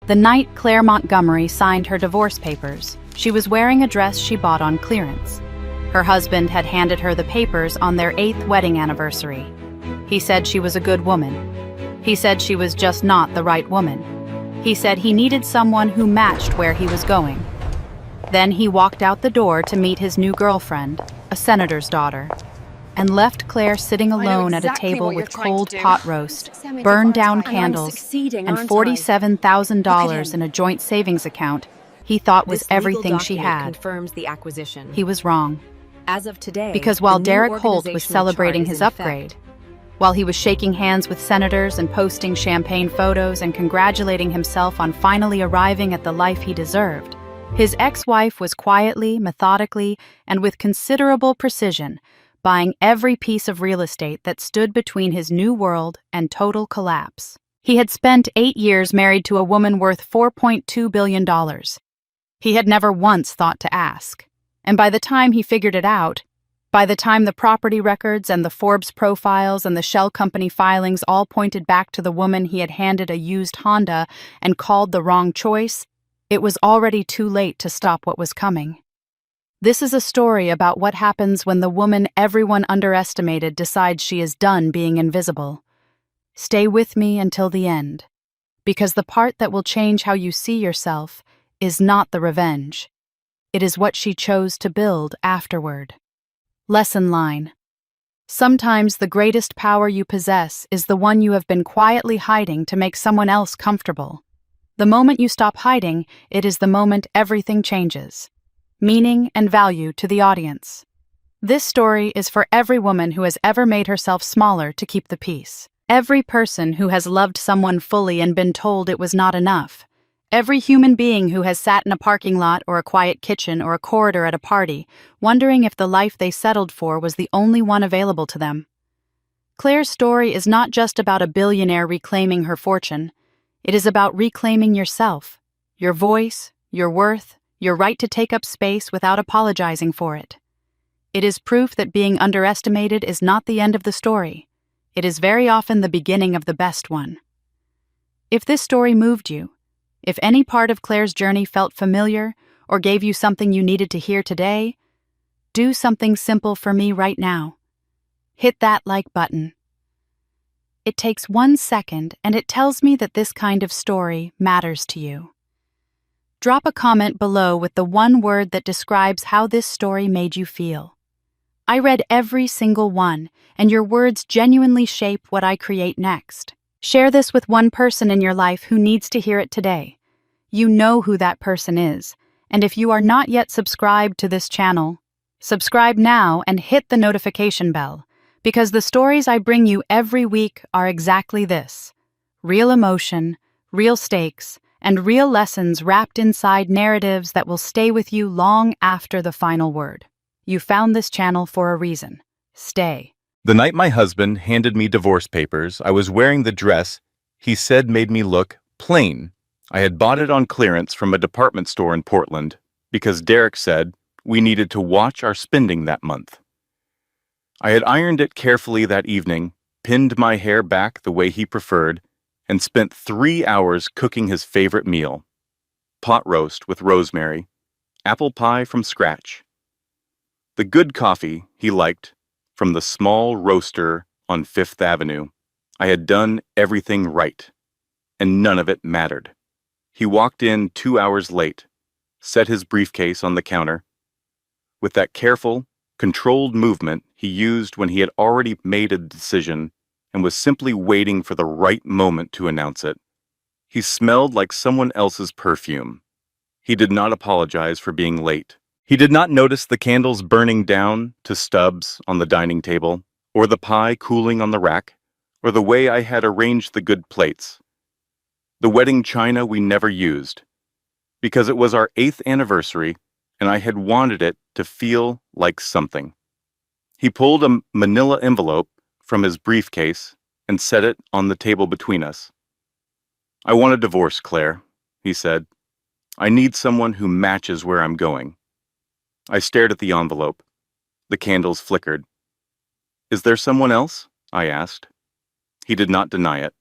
The night Claire Montgomery signed her divorce papers, she was wearing a dress she bought on clearance. Her husband had handed her the papers on their 8th wedding anniversary. He said she was a good woman. He said she was just not the right woman. He said he needed someone who matched where he was going. Then he walked out the door to meet his new girlfriend, a senator's daughter, and left Claire sitting alone at a table with cold pot roast, burned-down candles, and $47,000 in a joint savings account he thought was everything she had. He was wrong. As of today, because while Derek Holt was celebrating his upgrade, while he was shaking hands with senators and posting champagne photos and congratulating himself on finally arriving at the life he deserved, his ex-wife was quietly, methodically, and with considerable precision buying every piece of real estate that stood between his new world and total collapse. He had spent 8 years married to a woman worth $4.2 billion. He had never once thought to ask. And by the time he figured it out, by the time the property records and the Forbes profiles and the Shell Company filings all pointed back to the woman he had handed a used Honda and called the wrong choice, it was already too late to stop what was coming. This is a story about what happens when the woman everyone underestimated decides she is done being invisible. Stay with me until the end, because the part that will change how you see yourself is not the revenge. It is what she chose to build afterward. Lesson line. Sometimes the greatest power you possess is the one you have been quietly hiding to make someone else comfortable. The moment you stop hiding, it is the moment everything changes. Meaning and value to the audience. This story is for every woman who has ever made herself smaller to keep the peace. Every person who has loved someone fully and been told it was not enough. Every human being who has sat in a parking lot or a quiet kitchen or a corridor at a party, wondering if the life they settled for was the only one available to them. Claire's story is not just about a billionaire reclaiming her fortune. It is about reclaiming yourself, your voice, your worth, your right to take up space without apologizing for it. It is proof that being underestimated is not the end of the story. It is very often the beginning of the best one. If this story moved you, if any part of Claire's journey felt familiar or gave you something you needed to hear today, do something simple for me right now. Hit that like button. It takes 1 second and it tells me that this kind of story matters to you. Drop a comment below with the one word that describes how this story made you feel. I read every single one, and your words genuinely shape what I create next. Share this with one person in your life who needs to hear it today. You know who that person is, and if you are not yet subscribed to this channel, subscribe now and hit the notification bell, because the stories I bring you every week are exactly this: real emotion, real stakes, and real lessons wrapped inside narratives that will stay with you long after the final word. You found this channel for a reason. Stay. The night my husband handed me divorce papers, I was wearing the dress he said made me look plain. I had bought it on clearance from a department store in Portland because Derek said we needed to watch our spending that month. I had ironed it carefully that evening, pinned my hair back the way he preferred, and spent 3 hours cooking his favorite meal: pot roast with rosemary, apple pie from scratch. The good coffee he liked from the small roaster on 5th Avenue. I had done everything right, and none of it mattered. He walked in 2 hours late, set his briefcase on the counter. With that careful, controlled movement he used when he had already made a decision and was simply waiting for the right moment to announce it. He smelled like someone else's perfume. He did not apologize for being late. He did not notice the candles burning down to stubs on the dining table, or the pie cooling on the rack, or the way I had arranged the good plates. The wedding china we never used, because it was our 8th anniversary and I had wanted it to feel like something. He pulled a manila envelope from his briefcase and set it on the table between us. "I want a divorce, Claire," he said. "I need someone who matches where I'm going." I stared at the envelope. The candles flickered. "Is there someone else?" I asked. He did not deny it.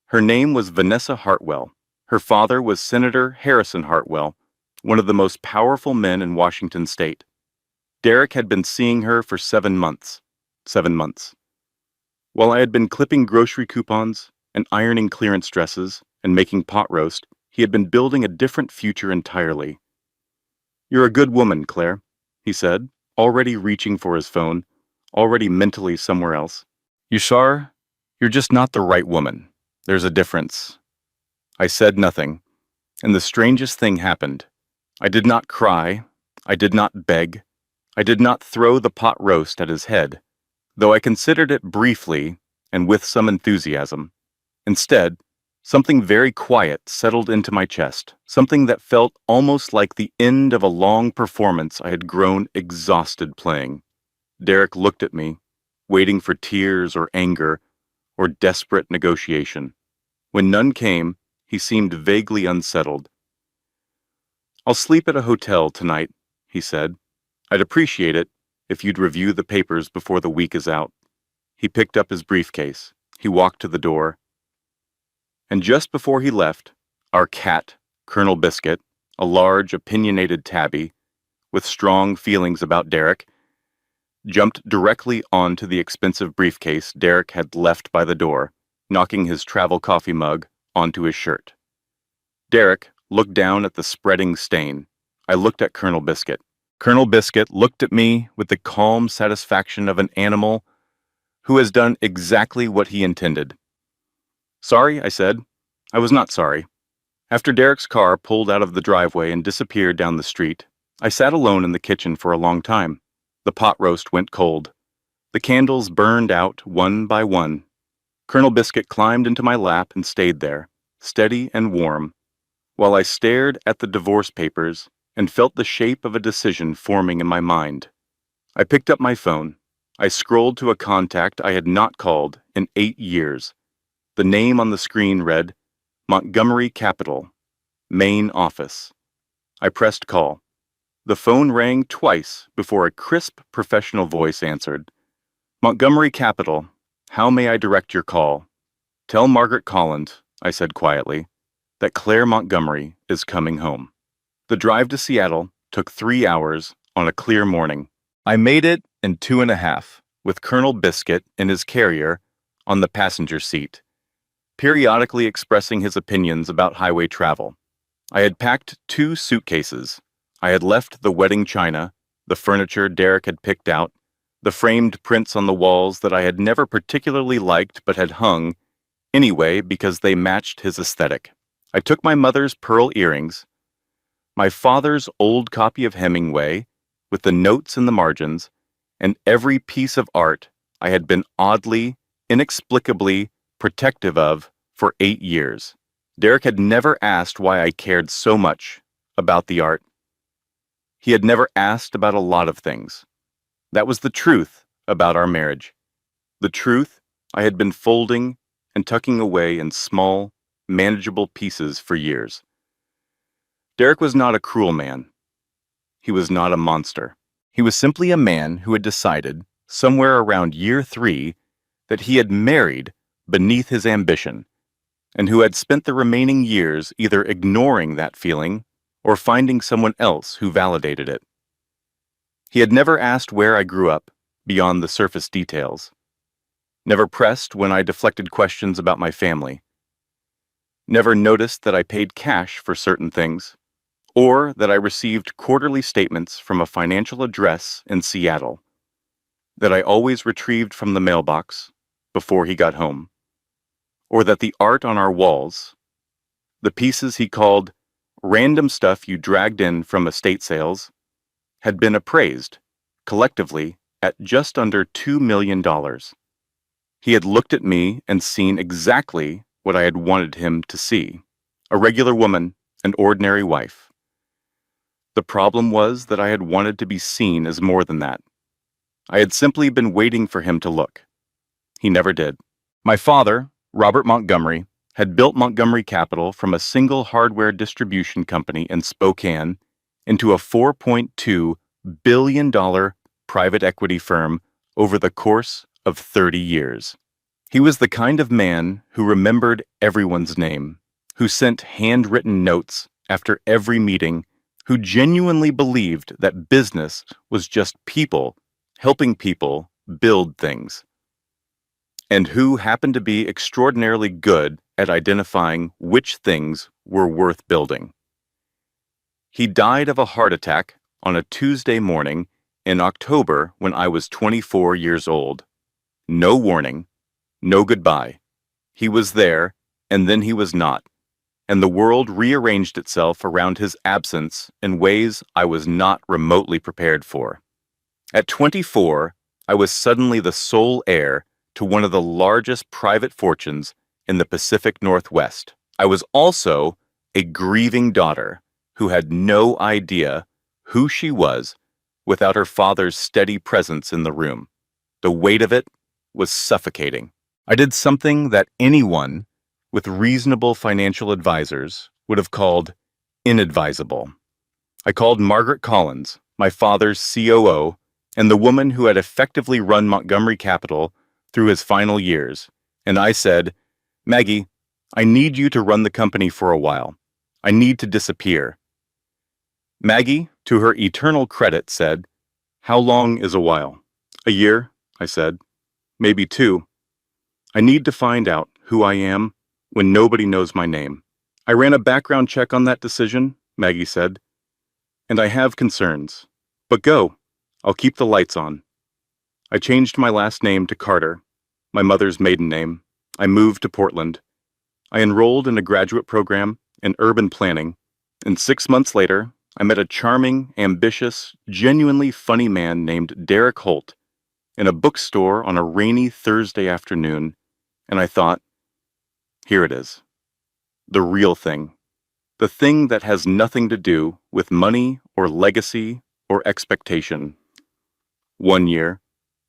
Her name was Vanessa Hartwell. Her father was Senator Harrison Hartwell, one of the most powerful men in Washington state. Derek had been seeing her for 7 months. 7 months. While I had been clipping grocery coupons and ironing clearance dresses and making pot roast, he had been building a different future entirely. "You're a good woman, Claire," he said, already reaching for his phone, already mentally somewhere else. "Yushar, you're just not the right woman. There's a difference." I said nothing, and the strangest thing happened. I did not cry. I did not beg. I did not throw the pot roast at his head, though I considered it briefly and with some enthusiasm. Instead, something very quiet settled into my chest, something that felt almost like the end of a long performance I had grown exhausted playing. Derek looked at me, waiting for tears or anger or desperate negotiation. When none came, he seemed vaguely unsettled. "I'll sleep at a hotel tonight," he said. "I'd appreciate it if you'd review the papers before the week is out." He picked up his briefcase. He walked to the door. And just before he left, our cat, Colonel Biscuit, a large, opinionated tabby, with strong feelings about Derek, jumped directly onto the expensive briefcase Derek had left by the door, knocking his travel coffee mug onto his shirt. Derek looked down at the spreading stain. I looked at Colonel Biscuit. Colonel Biscuit looked at me with the calm satisfaction of an animal who has done exactly what he intended. "Sorry," I said. I was not sorry. After Derek's car pulled out of the driveway and disappeared down the street, I sat alone in the kitchen for a long time. The pot roast went cold. The candles burned out one by one. Colonel Biscuit climbed into my lap and stayed there, steady and warm, while I stared at the divorce papers and felt the shape of a decision forming in my mind. I picked up my phone. I scrolled to a contact I had not called in 8 years. The name on the screen read, Montgomery Capital, Main Office. I pressed call. The phone rang twice before a crisp professional voice answered. "Montgomery Capital, how may I direct your call?" "Tell Margaret Collins," I said quietly, "that Claire Montgomery is coming home." The drive to Seattle took 3 hours on a clear morning. I made it in 2.5, with Colonel Biscuit in his carrier on the passenger seat, periodically expressing his opinions about highway travel. I had packed 2 suitcases. I had left the wedding china, the furniture Derek had picked out, the framed prints on the walls that I had never particularly liked but had hung anyway because they matched his aesthetic. I took my mother's pearl earrings, my father's old copy of Hemingway, with the notes in the margins, and every piece of art I had been oddly, inexplicably protective of for 8 years. Derek had never asked why I cared so much about the art. He had never asked about a lot of things. That was the truth about our marriage. The truth I had been folding and tucking away in small, manageable pieces for years. Derek was not a cruel man. He was not a monster. He was simply a man who had decided, somewhere around year 3, that he had married beneath his ambition, and who had spent the remaining years either ignoring that feeling or finding someone else who validated it. He had never asked where I grew up, beyond the surface details. Never pressed when I deflected questions about my family. Never noticed that I paid cash for certain things, or that I received quarterly statements from a financial address in Seattle, that I always retrieved from the mailbox before he got home, or that the art on our walls, the pieces he called random stuff you dragged in from estate sales, had been appraised, collectively, at just under $2 million. He had looked at me and seen exactly what I had wanted him to see: a regular woman, an ordinary wife. The problem was that I had wanted to be seen as more than that. I had simply been waiting for him to look. He never did. My father, Robert Montgomery, had built Montgomery Capital from a single hardware distribution company in Spokane into a $4.2 billion private equity firm over the course of 30 years. He was the kind of man who remembered everyone's name, who sent handwritten notes after every meeting, who genuinely believed that business was just people helping people build things, and who happened to be extraordinarily good at identifying which things were worth building. He died of a heart attack on a Tuesday morning in October when I was 24 years old. No warning, no goodbye. He was there, and then he was not, and the world rearranged itself around his absence in ways I was not remotely prepared for. At 24, I was suddenly the sole heir to one of the largest private fortunes in the Pacific Northwest. I was also a grieving daughter who had no idea who she was without her father's steady presence in the room. The weight of it was suffocating. I did something that anyone with reasonable financial advisors would have called inadvisable. I called Margaret Collins, my father's COO, and the woman who had effectively run Montgomery Capital through his final years, and I said, "Maggie, I need you to run the company for a while. I need to disappear." Maggie, to her eternal credit, said, "How long is a while?" "A year," I said. "Maybe 2. I need to find out who I am when nobody knows my name." "I ran a background check on that decision," Maggie said, "and I have concerns. But go. I'll keep the lights on." I changed my last name to Carter, my mother's maiden name. I moved to Portland. I enrolled in a graduate program in urban planning, and 6 months later, I met a charming, ambitious, genuinely funny man named Derek Holt in a bookstore on a rainy Thursday afternoon, and I thought, here it is. The real thing. The thing that has nothing to do with money or legacy or expectation. 1 year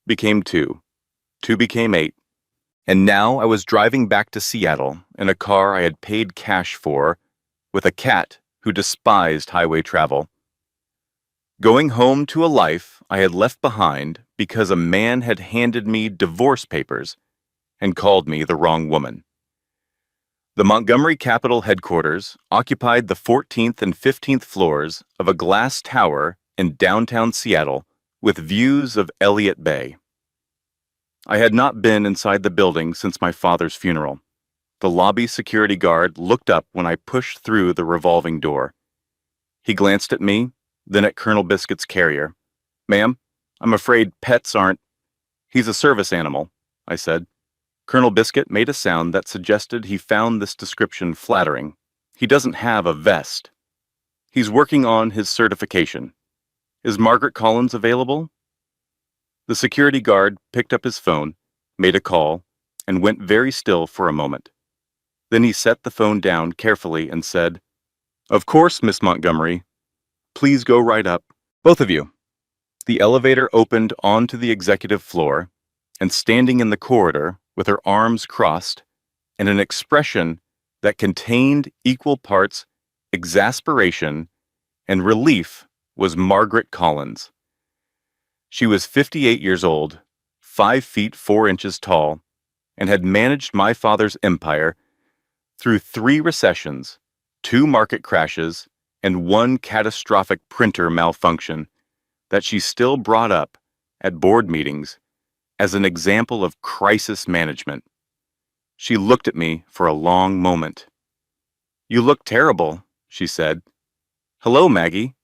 became 2. 2 became 8. And now I was driving back to Seattle in a car I had paid cash for with a cat who despised highway travel. Going home to a life I had left behind because a man had handed me divorce papers and called me the wrong woman. The Montgomery Capital headquarters occupied the 14th and 15th floors of a glass tower in downtown Seattle with views of Elliott Bay. I had not been inside the building since my father's funeral. The lobby security guard looked up when I pushed through the revolving door. He glanced at me, then at Colonel Biscuit's carrier. "Ma'am, I'm afraid pets aren't—" "He's a service animal," I said. Colonel Biscuit made a sound that suggested he found this description flattering. "He doesn't have a vest. He's working on his certification. Is Margaret Collins available?" The security guard picked up his phone, made a call, and went very still for a moment. Then he set the phone down carefully and said, "Of course, Miss Montgomery. Please go right up. Both of you." The elevator opened onto the executive floor, and standing in the corridor with her arms crossed and an expression that contained equal parts exasperation and relief was Margaret Collins. She was 58 years old, 5 feet 4 inches tall, and had managed my father's empire through 3 recessions, 2 market crashes, and 1 catastrophic printer malfunction that she still brought up at board meetings as an example of crisis management. She looked at me for a long moment. "You look terrible," she said. "Hello, Maggie.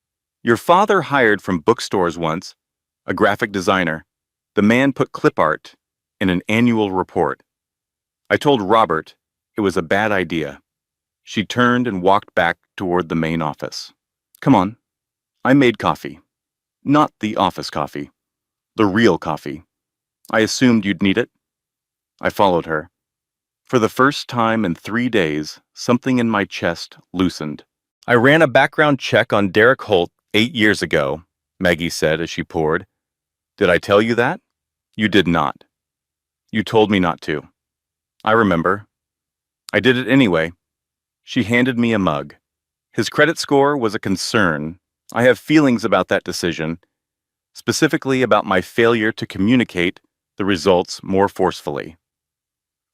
Your father hired from bookstores once, a graphic designer. The man put clip art in an annual report. I told Robert it was a bad idea." She turned and walked back toward the main office. "Come on. I made coffee. Not the office coffee. The real coffee. I assumed you'd need it." I followed her. For the first time in 3 days, something in my chest loosened. "I ran a background check on Derek Holt 8 years ago," Maggie said as she poured. "Did I tell you that? You did not. You told me not to." "I remember. I did it anyway." She handed me a mug. "His credit score was a concern. I have feelings about that decision, specifically about my failure to communicate the results more forcefully."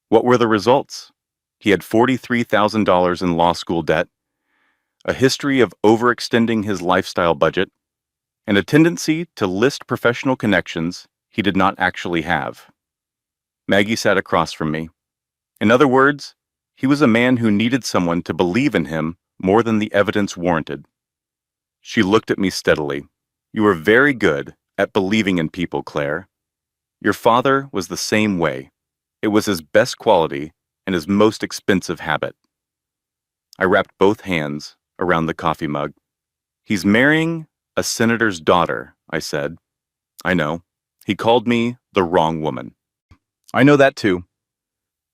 "What were the results?" He had $43,000 in law school debt, a history of overextending his lifestyle budget, and a tendency to list professional connections he did not actually have. Maggie sat across from me. In other words, he was a man who needed someone to believe in him more than the evidence warranted. She looked at me steadily. You are very good at believing in people, Claire. Your father was the same way. It was his best quality and his most expensive habit. I wrapped both hands around the coffee mug. He's marrying a senator's daughter, I said. I know. He called me the wrong woman. I know that too.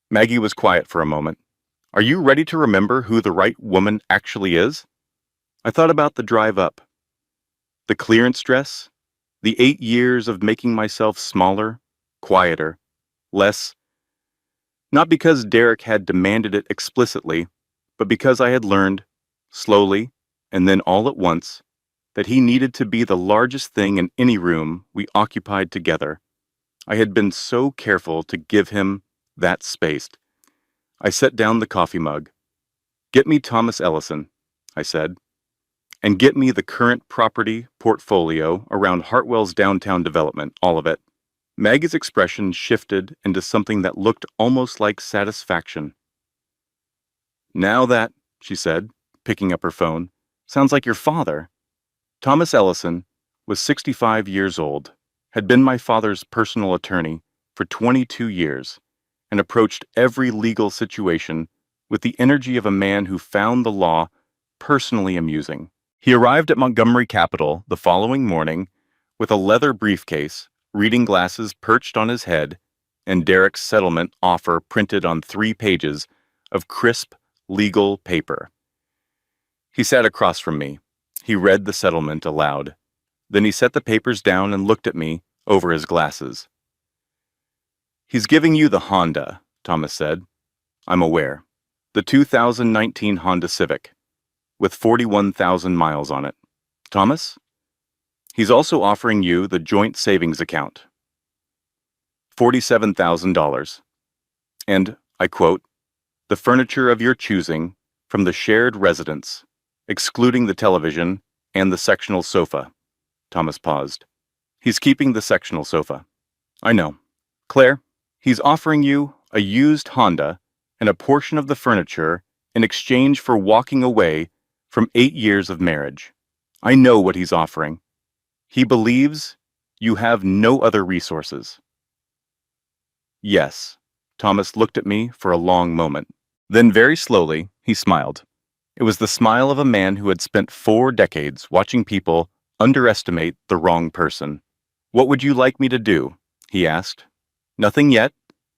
Maggie was quiet for a moment. Are you ready to remember who the right woman actually is? I thought about the drive up. The clearance dress, the 8 years of making myself smaller, quieter, less, not because Derek had demanded it explicitly, but because I had learned, slowly, and then all at once, that he needed to be the largest thing in any room we occupied together. I had been so careful to give him that space. I set down the coffee mug. Get me Thomas Ellison, I said, and get me the current property portfolio around Hartwell's downtown development, all of it. Maggie's expression shifted into something that looked almost like satisfaction. Now that, she said, picking up her phone, sounds like your father. Thomas Ellison was 65 years old, had been my father's personal attorney for 22 years, and approached every legal situation with the energy of a man who found the law personally amusing. He arrived at Montgomery Capitol the following morning with a leather briefcase, reading glasses perched on his head, and Derek's settlement offer printed on 3 pages of crisp legal paper. He sat across from me. He read the settlement aloud. Then he set the papers down and looked at me over his glasses. He's giving you the Honda, Thomas said. I'm aware. The 2019 Honda Civic, with 41,000 miles on it. Thomas? He's also offering you the joint savings account. $47,000. And, I quote, the furniture of your choosing from the shared residence, excluding the television and the sectional sofa. Thomas paused. He's keeping the sectional sofa. I know. Claire, he's offering you a used Honda and a portion of the furniture in exchange for walking away from 8 years of marriage. I know what he's offering. He believes you have no other resources. Yes. Thomas looked at me for a long moment. Then very slowly, he smiled. It was the smile of a man who had spent 4 decades watching people underestimate the wrong person. What would you like me to do? He asked. Nothing yet.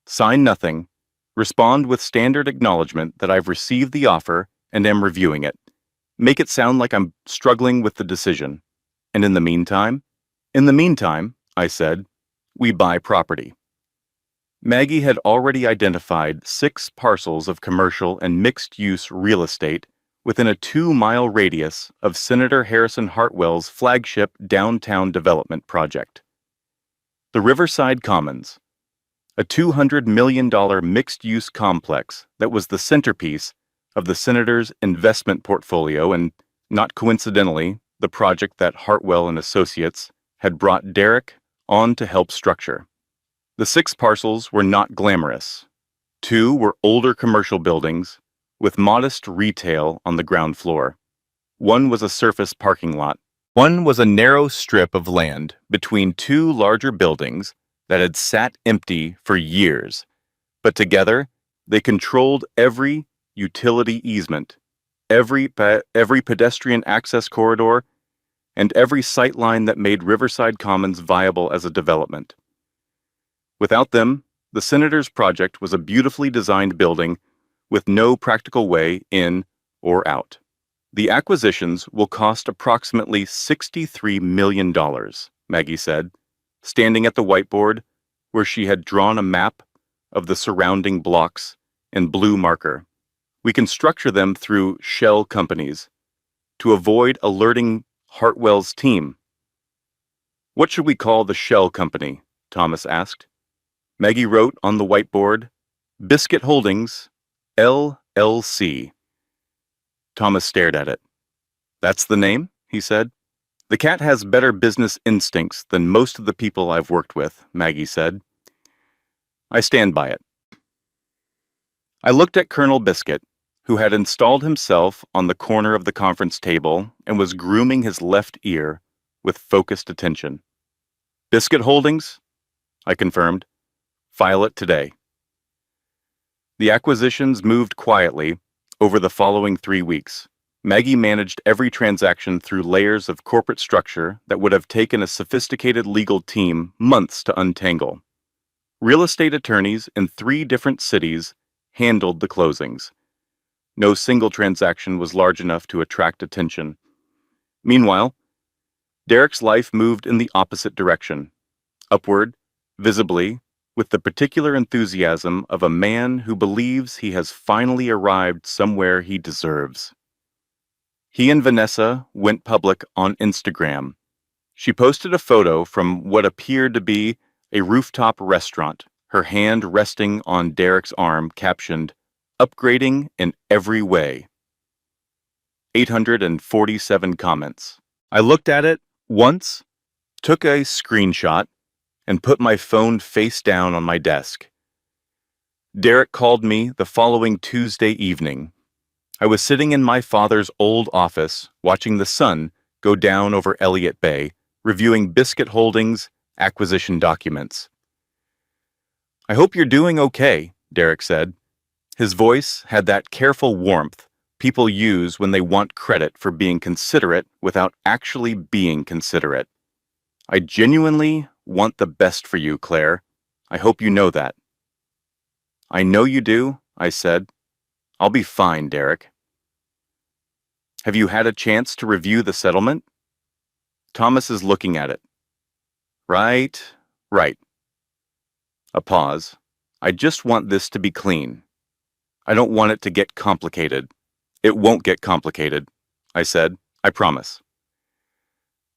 Sign nothing. Respond with standard acknowledgement that I've received the offer and am reviewing it. Make it sound like I'm struggling with the decision. And in the meantime? In the meantime, I said, we buy property. Maggie had already identified 6 parcels of commercial and mixed-use real estate within a 2-mile radius of Senator Harrison Hartwell's flagship downtown development project. The Riverside Commons, a $200 million mixed-use complex that was the centerpiece of the senator's investment portfolio and, not coincidentally, the project that Hartwell and Associates had brought Derek on to help structure. The 6 parcels were not glamorous. 2 were older commercial buildings with modest retail on the ground floor. 1 was a surface parking lot. 1 was a narrow strip of land between 2 larger buildings that had sat empty for years, but together they controlled every utility easement, every pedestrian access corridor, and every sightline that made Riverside Commons viable as a development. Without them, the senator's project was a beautifully designed building with no practical way in or out. The acquisitions will cost approximately $63 million, Maggie said, standing at the whiteboard where she had drawn a map of the surrounding blocks in blue marker. We can structure them through shell companies to avoid alerting Hartwell's team. What should we call the shell company? Thomas asked. Maggie wrote on the whiteboard, Biscuit Holdings, LLC. Thomas stared at it. That's the name? He said. The cat has better business instincts than most of the people I've worked with, Maggie said. I stand by it. I looked at Colonel Biscuit, who had installed himself on the corner of the conference table and was grooming his left ear with focused attention. Biscuit Holdings? I confirmed. File it today. The acquisitions moved quietly over the following 3 weeks. Maggie managed every transaction through layers of corporate structure that would have taken a sophisticated legal team months to untangle. Real estate attorneys in 3 different cities handled the closings. No single transaction was large enough to attract attention. Meanwhile, Derek's life moved in the opposite direction, upward, visibly, with the particular enthusiasm of a man who believes he has finally arrived somewhere he deserves. He and Vanessa went public on Instagram. She posted a photo from what appeared to be a rooftop restaurant, her hand resting on Derek's arm, captioned, "Upgrading in every way." 847 comments. I looked at it once, took a screenshot, and put my phone face down on my desk. Derek called me the following Tuesday evening. I was sitting in my father's old office, watching the sun go down over Elliott Bay, reviewing Biscuit Holdings' acquisition documents. "I hope you're doing okay," Derek said. His voice had that careful warmth people use when they want credit for being considerate without actually being considerate. "I genuinely want the best for you, Claire. I hope you know that." "I know you do," I said. "I'll be fine, Derek." "Have you had a chance to review the settlement?" Thomas is looking at it. Right. A pause. "I just want this to be clean. I don't want it to get complicated." "It won't get complicated," I said. "I promise."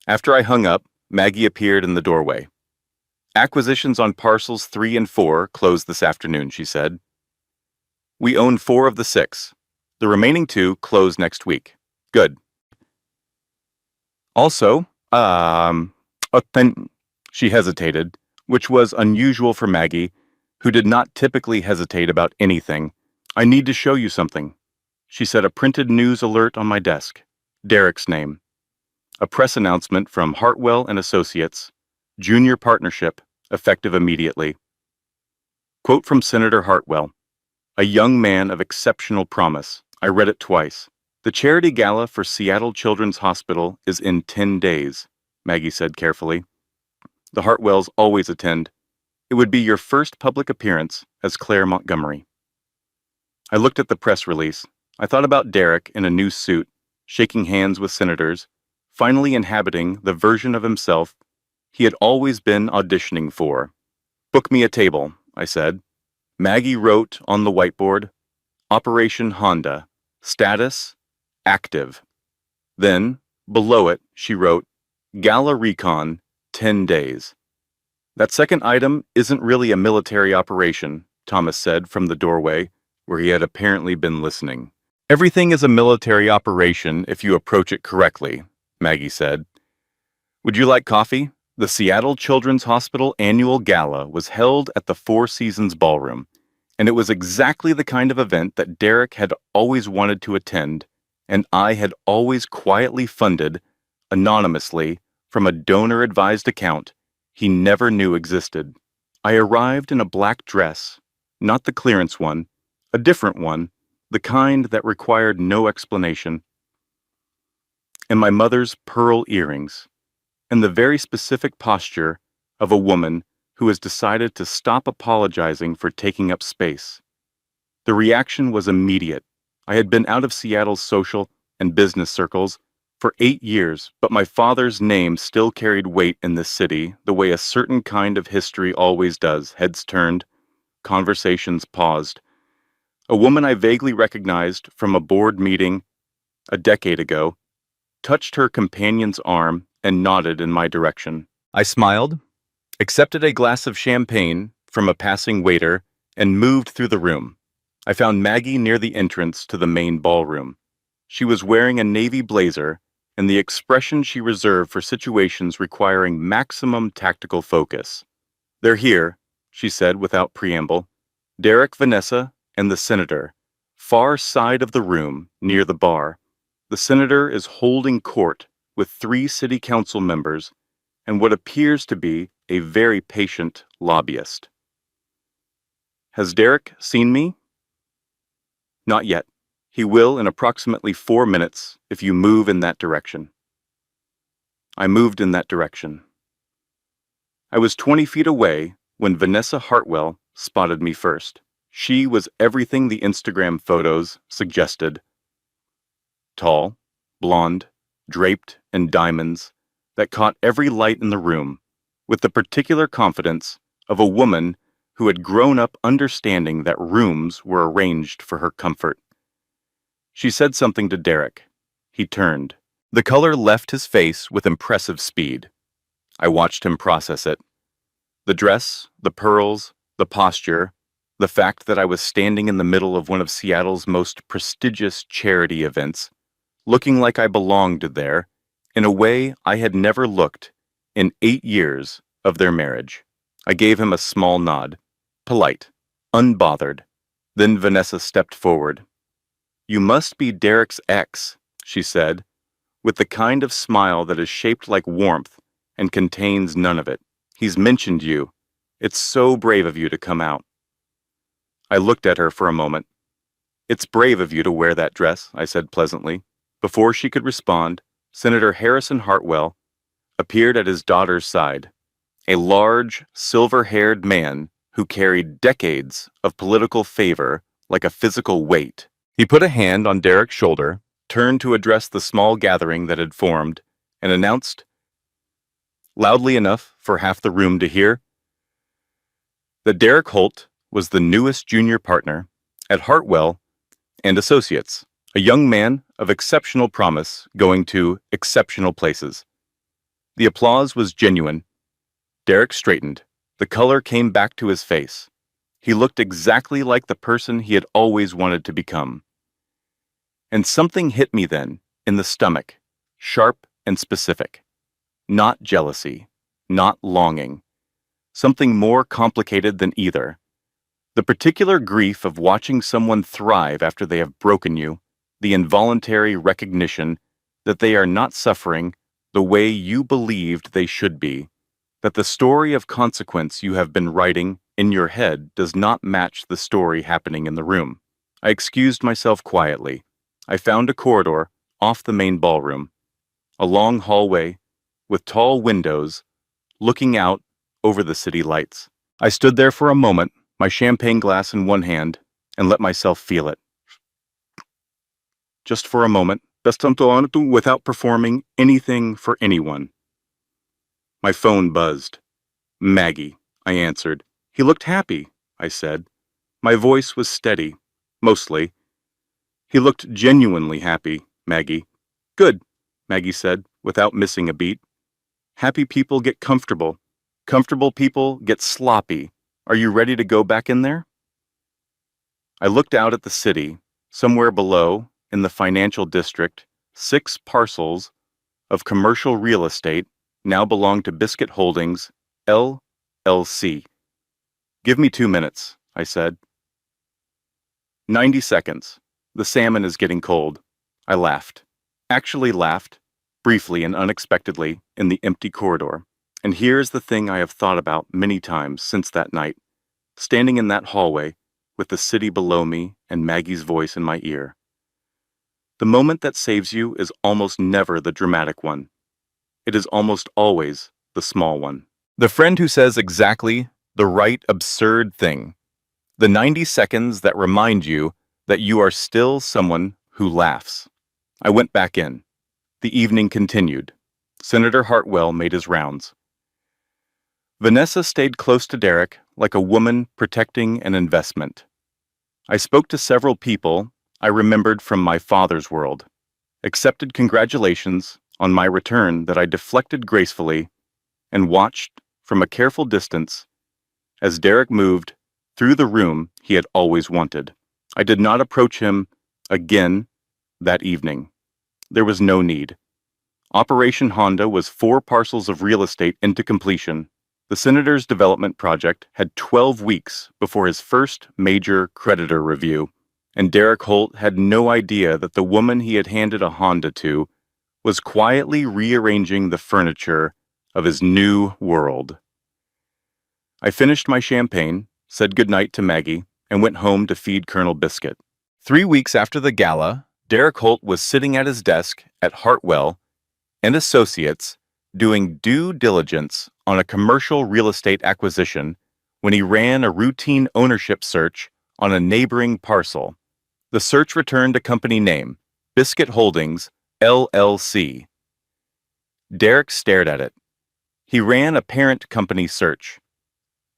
After I hung up, Maggie appeared in the doorway. "Acquisitions on parcels 3 and 4 close this afternoon," she said. "We own 4 of the 6. The remaining 2 close next week." "Good." "Also, she hesitated, which was unusual for Maggie, who did not typically hesitate about anything. "I need to show you something." She set a printed news alert on my desk. Derek's name. A press announcement from Hartwell and Associates. Junior partnership, effective immediately. Quote from Senator Hartwell. "A young man of exceptional promise." I read it twice. "The charity gala for Seattle Children's Hospital is in 10 days, Maggie said carefully. "The Hartwells always attend. It would be your first public appearance as Claire Montgomery." I looked at the press release. I thought about Derek in a new suit, shaking hands with senators, finally inhabiting the version of himself he had always been auditioning for. "Book me a table," I said. Maggie wrote on the whiteboard, "Operation Honda, status, active." Then, below it, she wrote, "Gala recon, 10 days. "That second item isn't really a military operation," Thomas said from the doorway, where he had apparently been listening. "Everything is a military operation if you approach it correctly," Maggie said. "Would you like coffee?" The Seattle Children's Hospital annual gala was held at the Four Seasons Ballroom, and it was exactly the kind of event that Derek had always wanted to attend, and I had always quietly funded, anonymously, from a donor-advised account he never knew existed. I arrived in a black dress, not the clearance one, a different one, the kind that required no explanation, and my mother's pearl earrings, and the very specific posture of a woman who has decided to stop apologizing for taking up space. The reaction was immediate. I had been out of Seattle's social and business circles for 8 years, but my father's name still carried weight in this city the way a certain kind of history always does. Heads turned, conversations paused. A woman I vaguely recognized from a board meeting a decade ago touched her companion's arm and nodded in my direction. I smiled, accepted a glass of champagne from a passing waiter, and moved through the room. I found Maggie near the entrance to the main ballroom. She was wearing a navy blazer, and the expression she reserved for situations requiring maximum tactical focus. "They're here," she said without preamble. "Derek, Vanessa, and the senator. Far side of the room, near the bar. The senator is holding court with 3 city council members and what appears to be a very patient lobbyist." "Has Derek seen me?" "Not yet. He will in approximately 4 minutes if you move in that direction." I moved in that direction. I was 20 feet away when Vanessa Hartwell spotted me first. She was everything the Instagram photos suggested. Tall, blonde, draped in diamonds that caught every light in the room, with the particular confidence of a woman who had grown up understanding that rooms were arranged for her comfort. She said something to Derek. He turned. The color left his face with impressive speed. I watched him process it. The dress, the pearls, the posture, the fact that I was standing in the middle of one of Seattle's most prestigious charity events, looking like I belonged there, in a way I had never looked in 8 years of their marriage. I gave him a small nod, polite, unbothered. Then Vanessa stepped forward. "You must be Derek's ex," she said, with the kind of smile that is shaped like warmth and contains none of it. "He's mentioned you. It's so brave of you to come out." I looked at her for a moment. "It's brave of you to wear that dress," I said pleasantly. Before she could respond, Senator Harrison Hartwell appeared at his daughter's side, a large, silver-haired man who carried decades of political favor like a physical weight. He put a hand on Derek's shoulder, turned to address the small gathering that had formed, and announced, loudly enough for half the room to hear, that Derek Holt was the newest junior partner at Hartwell and Associates, a young man of exceptional promise going to exceptional places. The applause was genuine. Derek straightened. The color came back to his face. He looked exactly like the person he had always wanted to become. And something hit me then, in the stomach, sharp and specific. Not jealousy, not longing. Something more complicated than either. The particular grief of watching someone thrive after they have broken you, the involuntary recognition that they are not suffering the way you believed they should be, that the story of consequence you have been writing in your head does not match the story happening in the room. I excused myself quietly. I found a corridor off the main ballroom, a long hallway with tall windows looking out over the city lights. I stood there for a moment, my champagne glass in one hand, and let myself feel it. Just for a moment, without performing anything for anyone. My phone buzzed. "Maggie," I answered. "He looked happy," I said. My voice was steady, mostly. "He looked genuinely happy, Maggie." "Good," Maggie said, without missing a beat. "Happy people get comfortable. Comfortable people get sloppy. Are you ready to go back in there?" I looked out at the city. Somewhere below, in the financial district, 6 parcels of commercial real estate now belong to Biscuit Holdings, LLC. "Give me 2 minutes," I said. 90 seconds. The salmon is getting cold. I laughed. Actually laughed, briefly and unexpectedly, in the empty corridor. And here's the thing I have thought about many times since that night, standing in that hallway with the city below me and Maggie's voice in my ear. The moment that saves you is almost never the dramatic one. It is almost always the small one. The friend who says exactly the right absurd thing. The 90 seconds that remind you that you are still someone who laughs. I went back in. The evening continued. Senator Hartwell made his rounds. Vanessa stayed close to Derek like a woman protecting an investment. I spoke to several people I remembered from my father's world, accepted congratulations on my return that I deflected gracefully, and watched from a careful distance as Derek moved through the room he had always wanted. I did not approach him again that evening. There was no need. Operation Honda was 4 parcels of real estate into completion. The senator's development project had 12 weeks before his first major creditor review, and Derek Holt had no idea that the woman he had handed a Honda to was quietly rearranging the furniture of his new world. I finished my champagne, said goodnight to Maggie, and went home to feed Colonel Biscuit. 3 weeks after the gala, Derek Holt was sitting at his desk at Hartwell and Associates doing due diligence on a commercial real estate acquisition when he ran a routine ownership search on a neighboring parcel. The search returned a company name, Biscuit Holdings, LLC. Derek stared at it. He ran a parent company search.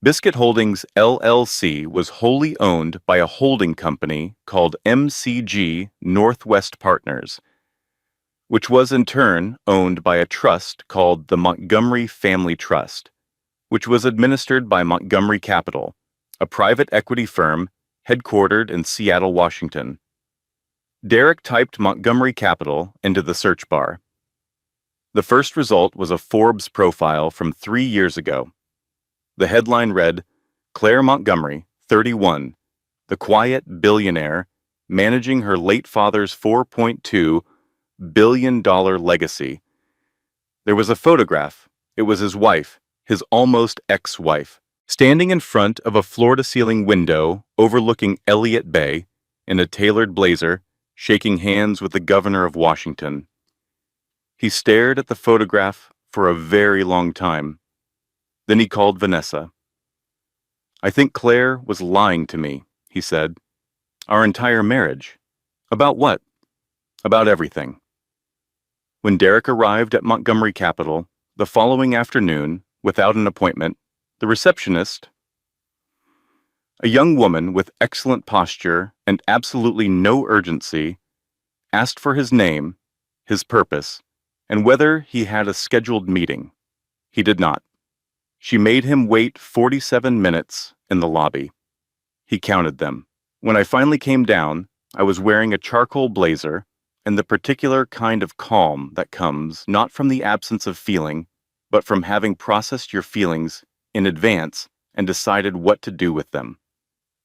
Biscuit Holdings, LLC was wholly owned by a holding company called MCG Northwest Partners, which was in turn owned by a trust called the Montgomery Family Trust, which was administered by Montgomery Capital, a private equity firm headquartered in Seattle, Washington. Derek typed Montgomery Capital into the search bar. The first result was a Forbes profile from 3 years ago. The headline read, "Claire Montgomery, 31, the quiet billionaire, managing her late father's $4.2 billion legacy." There was a photograph. It was his wife, his almost ex-wife, standing in front of a floor-to-ceiling window overlooking Elliott Bay in a tailored blazer, shaking hands with the governor of Washington. He stared at the photograph for a very long time. Then he called Vanessa. "I think Claire was lying to me," he said. "Our entire marriage. About what?" "About everything." When Derek arrived at Montgomery Capital the following afternoon, without an appointment, the receptionist, a young woman with excellent posture and absolutely no urgency, asked for his name, his purpose, and whether he had a scheduled meeting. He did not. She made him wait 47 minutes in the lobby. He counted them. When I finally came down, I was wearing a charcoal blazer and the particular kind of calm that comes not from the absence of feeling, but from having processed your feelings in advance and decided what to do with them.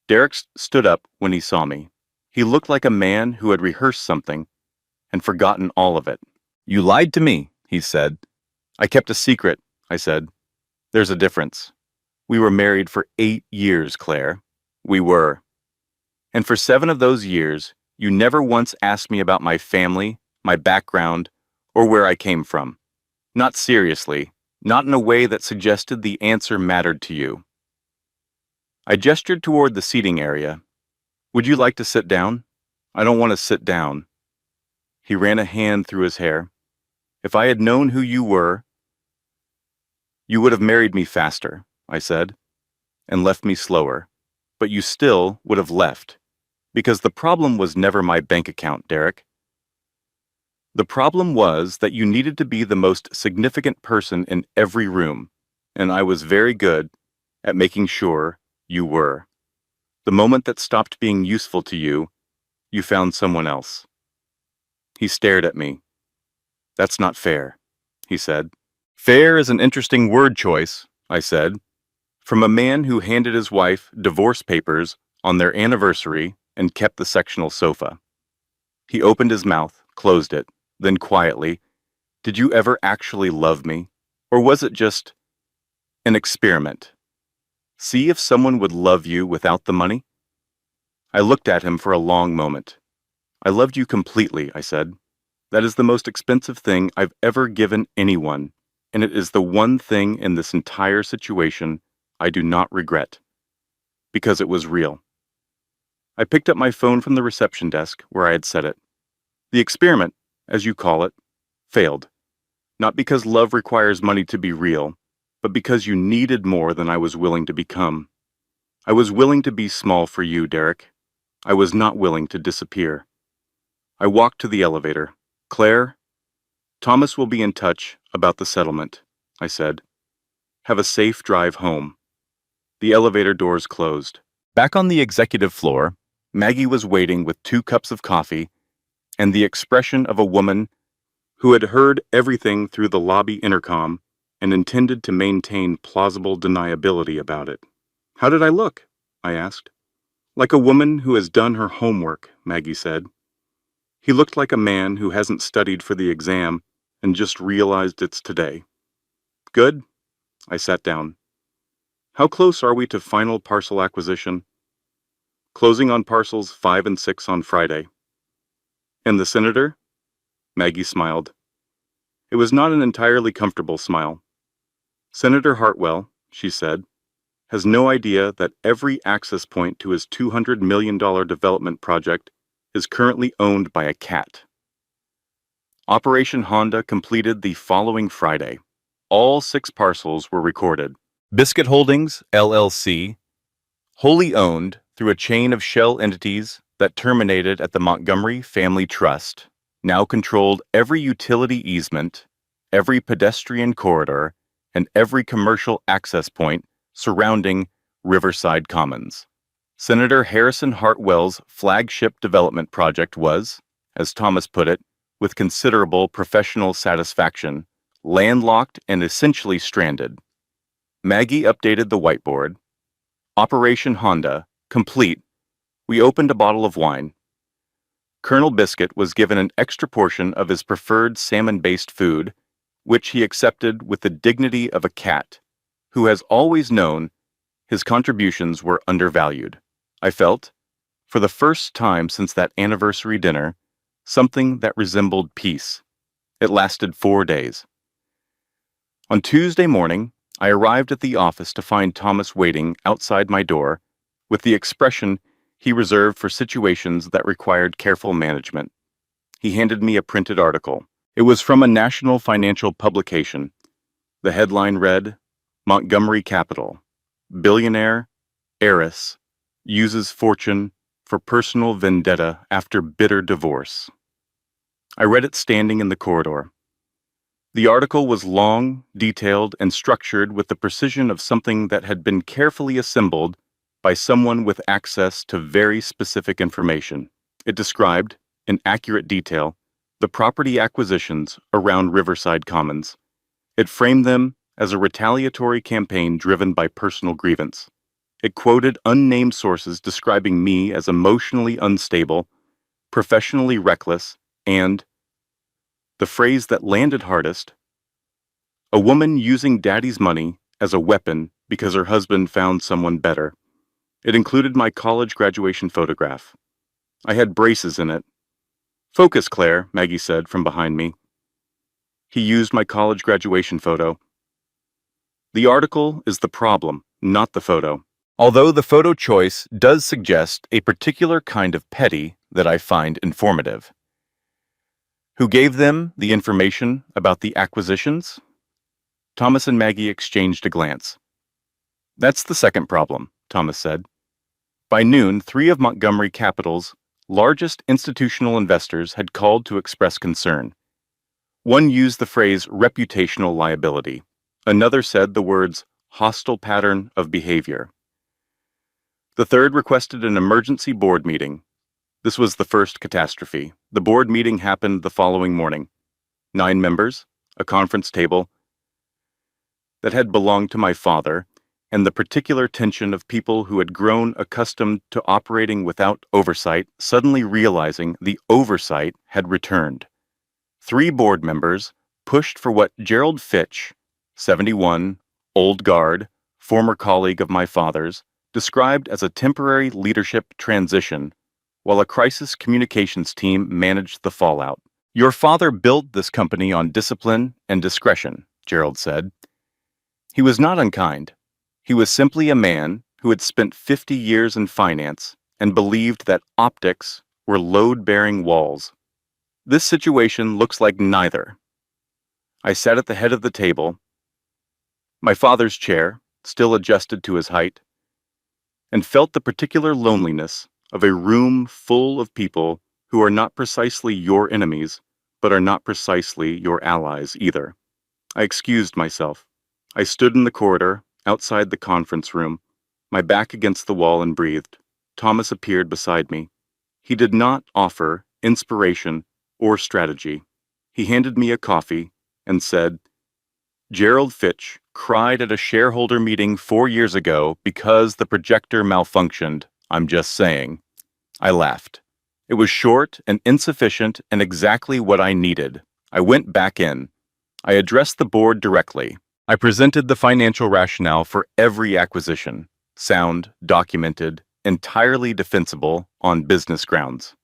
Derek stood up when he saw me. He looked like a man who had rehearsed something and forgotten all of it. "You lied to me," he said. "I kept a secret," I said. "There's a difference. We were married for 8 years, Claire. We were. And for 7 of those years, you never once asked me about my family, my background, or where I came from. Not seriously, not in a way that suggested the answer mattered to you." I gestured toward the seating area. "Would you like to sit down?" "I don't want to sit down." He ran a hand through his hair. "If I had known who you were, you would have married me faster," I said, "and left me slower. But you still would have left. Because the problem was never my bank account, Derek. The problem was that you needed to be the most significant person in every room, and I was very good at making sure you were. The moment that stopped being useful to you, you found someone else." He stared at me. "That's not fair," he said. "Fair is an interesting word choice," I said, "from a man who handed his wife divorce papers on their anniversary and kept the sectional sofa." He opened his mouth, closed it, then quietly, "Did you ever actually love me? Or was it just an experiment? See if someone would love you without the money?" I looked at him for a long moment. "I loved you completely," I said. "That is the most expensive thing I've ever given anyone, and it is the one thing in this entire situation I do not regret. Because it was real." I picked up my phone from the reception desk where I had set it. "The experiment, as you call it, failed. Not because love requires money to be real, but because you needed more than I was willing to become. I was willing to be small for you, Derek. I was not willing to disappear." I walked to the elevator. "Claire, Thomas will be in touch about the settlement," I said. "Have a safe drive home." The elevator doors closed. Back on the executive floor, Maggie was waiting with 2 cups of coffee and the expression of a woman who had heard everything through the lobby intercom and intended to maintain plausible deniability about it. "How did I look?" I asked. "Like a woman who has done her homework," Maggie said. "He looked like a man who hasn't studied for the exam and just realized it's today." "Good." I sat down. "How close are we to final parcel acquisition?" "Closing on parcels 5 and 6 on Friday." "And the senator?" Maggie smiled. It was not an entirely comfortable smile. "Senator Hartwell," she said, "has no idea that every access point to his $200 million development project is currently owned by a cat." Operation Honda completed the following Friday. All 6 parcels were recorded. Biscuit Holdings, LLC, wholly owned through a chain of shell entities that terminated at the Montgomery Family Trust, now controlled every utility easement, every pedestrian corridor, and every commercial access point surrounding Riverside Commons. Senator Harrison Hartwell's flagship development project was, as Thomas put it, with considerable professional satisfaction, landlocked and essentially stranded. Maggie updated the whiteboard. Operation Honda, complete. We opened a bottle of wine. Colonel Biscuit was given an extra portion of his preferred salmon-based food, which he accepted with the dignity of a cat, who has always known his contributions were undervalued. I felt, for the first time since that anniversary dinner, something that resembled peace. It lasted 4 days. On Tuesday morning, I arrived at the office to find Thomas waiting outside my door with the expression he reserved for situations that required careful management. He handed me a printed article. It was from a national financial publication. The headline read, "Montgomery Capital. Billionaire, heiress, uses fortune for personal vendetta after bitter divorce." I read it standing in the corridor. The article was long, detailed, and structured with the precision of something that had been carefully assembled by someone with access to very specific information. It described, in accurate detail, the property acquisitions around Riverside Commons. It framed them as a retaliatory campaign driven by personal grievance. It quoted unnamed sources describing me as emotionally unstable, professionally reckless, and, the phrase that landed hardest, a woman using daddy's money as a weapon because her husband found someone better. It included my college graduation photograph. I had braces in it. "Focus, Claire," Maggie said from behind me. He used my college graduation photo. The article is the problem, not the photo. Although the photo choice does suggest a particular kind of petty that I find informative. Who gave them the information about the acquisitions? Thomas and Maggie exchanged a glance. "That's the second problem," Thomas said. By noon, 3 of Montgomery Capital's largest institutional investors had called to express concern. One used the phrase reputational liability. Another said the words hostile pattern of behavior. The third requested an emergency board meeting. This was the first catastrophe. The board meeting happened the following morning. 9 members, a conference table that had belonged to my father, and the particular tension of people who had grown accustomed to operating without oversight suddenly realizing the oversight had returned. 3 board members pushed for what Gerald Fitch, 71, old guard, former colleague of my father's, described as a temporary leadership transition, while a crisis communications team managed the fallout. "Your father built this company on discipline and discretion," Gerald said. He was not unkind. He was simply a man who had spent 50 years in finance and believed that optics were load-bearing walls. This situation looks like neither. I sat at the head of the table, my father's chair, still adjusted to his height, and felt the particular loneliness of a room full of people who are not precisely your enemies, but are not precisely your allies either. I excused myself. I stood in the corridor, outside the conference room, my back against the wall, and breathed. Thomas appeared beside me. He did not offer inspiration or strategy. He handed me a coffee and said, "Gerald Fitch cried at a shareholder meeting 4 years ago because the projector malfunctioned. I'm just saying." I laughed. It was short and insufficient and exactly what I needed. I went back in. I addressed the board directly. I presented the financial rationale for every acquisition, sound, documented, entirely defensible on business grounds.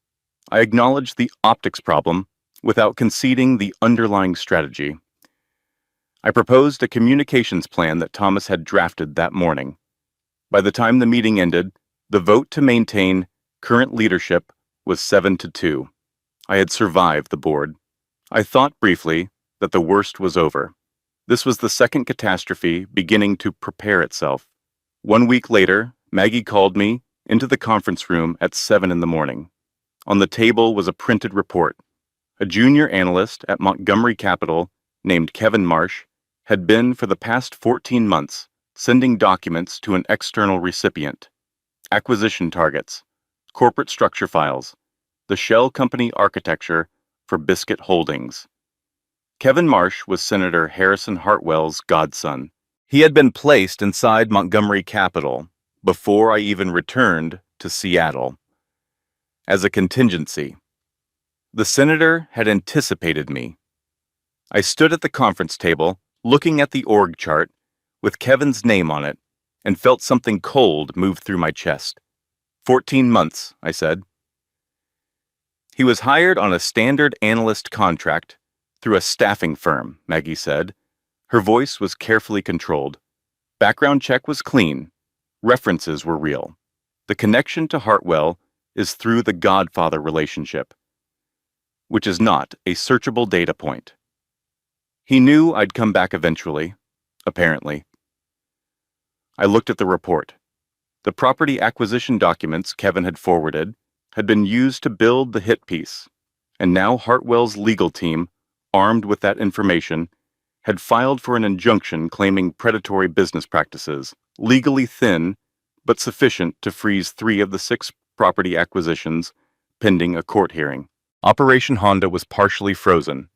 I acknowledged the optics problem without conceding the underlying strategy. I proposed a communications plan that Thomas had drafted that morning. By the time the meeting ended, the vote to maintain current leadership was 7-2. I had survived the board. I thought briefly that the worst was over. This was the second catastrophe beginning to prepare itself. 1 week later, Maggie called me into the conference room at 7 in the morning. On the table was a printed report. A junior analyst at Montgomery Capital named Kevin Marsh had been for the past 14 months sending documents to an external recipient. Acquisition targets, corporate structure files, the shell company architecture for Biscuit Holdings. Kevin Marsh was Senator Harrison Hartwell's godson. He had been placed inside Montgomery Capital before I even returned to Seattle. As a contingency, the senator had anticipated me. I stood at the conference table, looking at the org chart with Kevin's name on it, and felt something cold move through my chest. 14 months, I said. He was hired on a standard analyst contract through a staffing firm, Maggie said. Her voice was carefully controlled. Background check was clean. References were real. The connection to Hartwell is through the godfather relationship, which is not a searchable data point. He knew I'd come back eventually, apparently. I looked at the report. The property acquisition documents Kevin had forwarded had been used to build the hit piece, and now Hartwell's legal team, armed with that information, had filed for an injunction claiming predatory business practices, legally thin, but sufficient to freeze 3 of the 6 property acquisitions pending a court hearing. Operation Honda was partially frozen.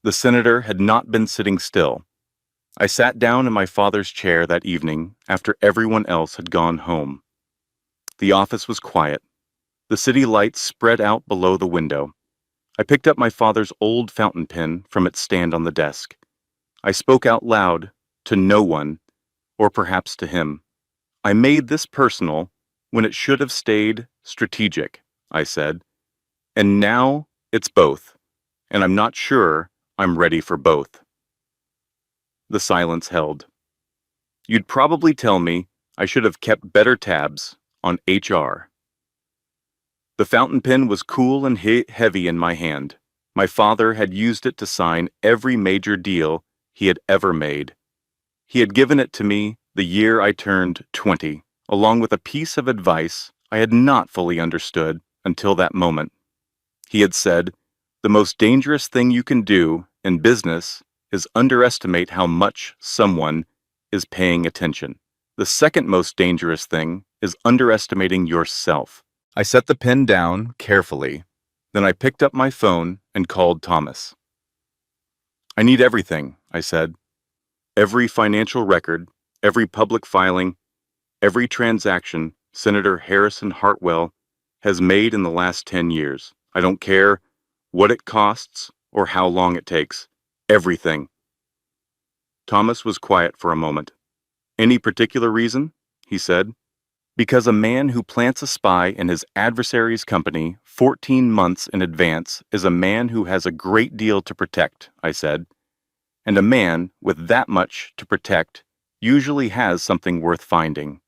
The senator had not been sitting still. I sat down in my father's chair that evening after everyone else had gone home. The office was quiet. The city lights spread out below the window. I picked up my father's old fountain pen from its stand on the desk. I spoke out loud to no one, or perhaps to him. I made this personal when it should have stayed strategic, I said. And now it's both, and I'm not sure I'm ready for both. The silence held. You'd probably tell me I should have kept better tabs on HR. The fountain pen was cool and heavy in my hand. My father had used it to sign every major deal he had ever made. He had given it to me the year I turned 20, along with a piece of advice I had not fully understood until that moment. He had said, "The most dangerous thing you can do in business is underestimate how much someone is paying attention. The second most dangerous thing is underestimating yourself." I set the pen down carefully. Then I picked up my phone and called Thomas. "I need everything," I said. "Every financial record, every public filing, every transaction Senator Harrison Hartwell has made in the last 10 years. I don't care what it costs or how long it takes. Everything." Thomas was quiet for a moment. "Any particular reason?" he said. "Because a man who plants a spy in his adversary's company 14 months in advance is a man who has a great deal to protect," I said. "And a man with that much to protect usually has something worth finding."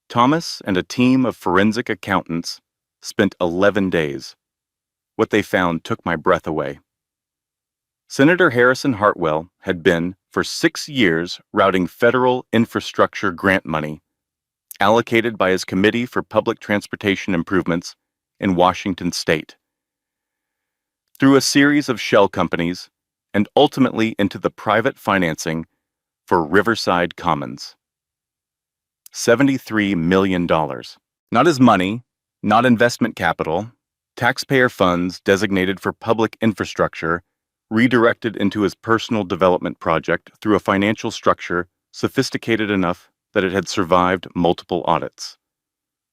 Thomas and a team of forensic accountants spent 11 days. What they found took my breath away. Senator Harrison Hartwell had been, for 6 years, routing federal infrastructure grant money, allocated by his Committee for Public Transportation Improvements in Washington State, through a series of shell companies, and ultimately into the private financing for Riverside Commons. $73 million. Not his money, not investment capital, taxpayer funds designated for public infrastructure redirected into his personal development project through a financial structure sophisticated enough that it had survived multiple audits.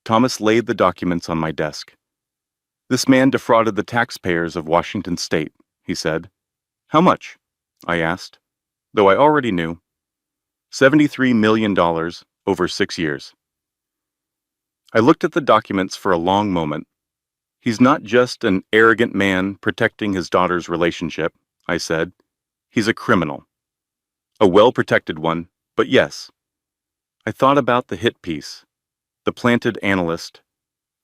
Thomas laid the documents on my desk. This man defrauded the taxpayers of Washington State, he said. How much? I asked, though I already knew. $73 million over 6 years. I looked at the documents for a long moment. He's not just an arrogant man protecting his daughter's relationship, I said. He's a criminal. A well-protected one, but yes. I thought about the hit piece, the planted analyst,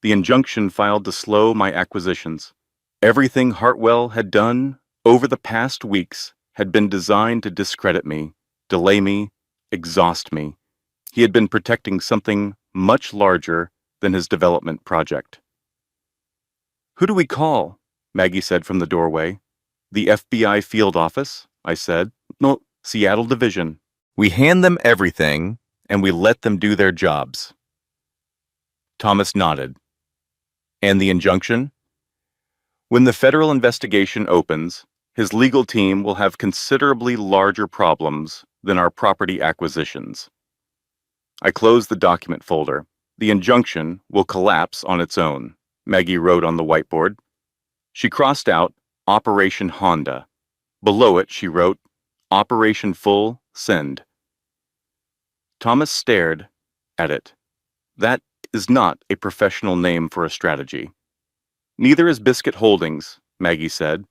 the injunction filed to slow my acquisitions. Everything Hartwell had done over the past weeks had been designed to discredit me, delay me, exhaust me. He had been protecting something much larger than his development project. Who do we call? Maggie said from the doorway. The FBI field office, I said. No, Seattle division. We hand them everything, and we let them do their jobs. Thomas nodded. And the injunction? When the federal investigation opens, his legal team will have considerably larger problems than our property acquisitions. I closed the document folder. The injunction will collapse on its own, Maggie wrote on the whiteboard. She crossed out Operation Honda. Below it, she wrote, Operation Full Send. Thomas stared at it. That is not a professional name for a strategy. Neither is Biscuit Holdings, Maggie said.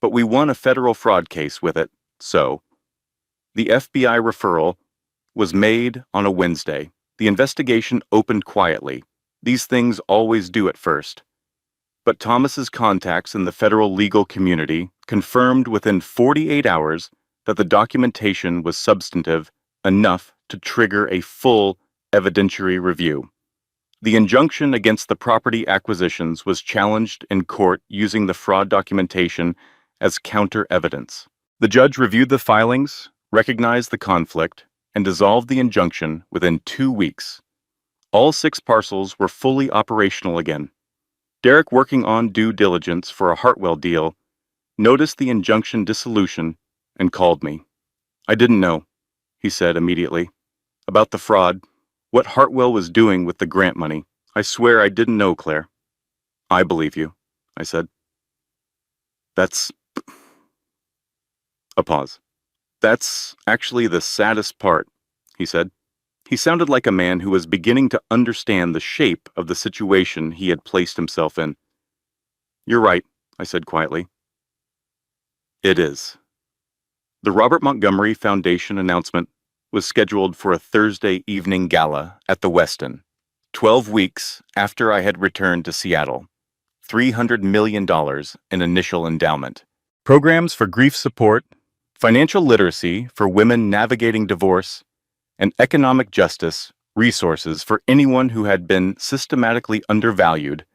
But we won a federal fraud case with it, so. The FBI referral was made on a Wednesday. The investigation opened quietly. These things always do at first. But Thomas's contacts in the federal legal community confirmed within 48 hours that the documentation was substantive enough to trigger a full evidentiary review. The injunction against the property acquisitions was challenged in court using the fraud documentation as counter-evidence. The judge reviewed the filings, recognized the conflict, and dissolved the injunction within 2 weeks. All 6 parcels were fully operational again. Derek, working on due diligence for a Hartwell deal, noticed the injunction dissolution and called me. I didn't know, he said immediately. About the fraud, what Hartwell was doing with the grant money. I swear I didn't know, Claire. I believe you, I said. That's... A pause. That's actually the saddest part, he said. He sounded like a man who was beginning to understand the shape of the situation he had placed himself in. You're right, I said quietly. It is. The Robert Montgomery Foundation announcement was scheduled for a Thursday evening gala at the Westin, 12 weeks after I had returned to Seattle. $300 million in initial endowment. Programs for grief support, financial literacy for women navigating divorce, and economic justice resources for anyone who had been systematically undervalued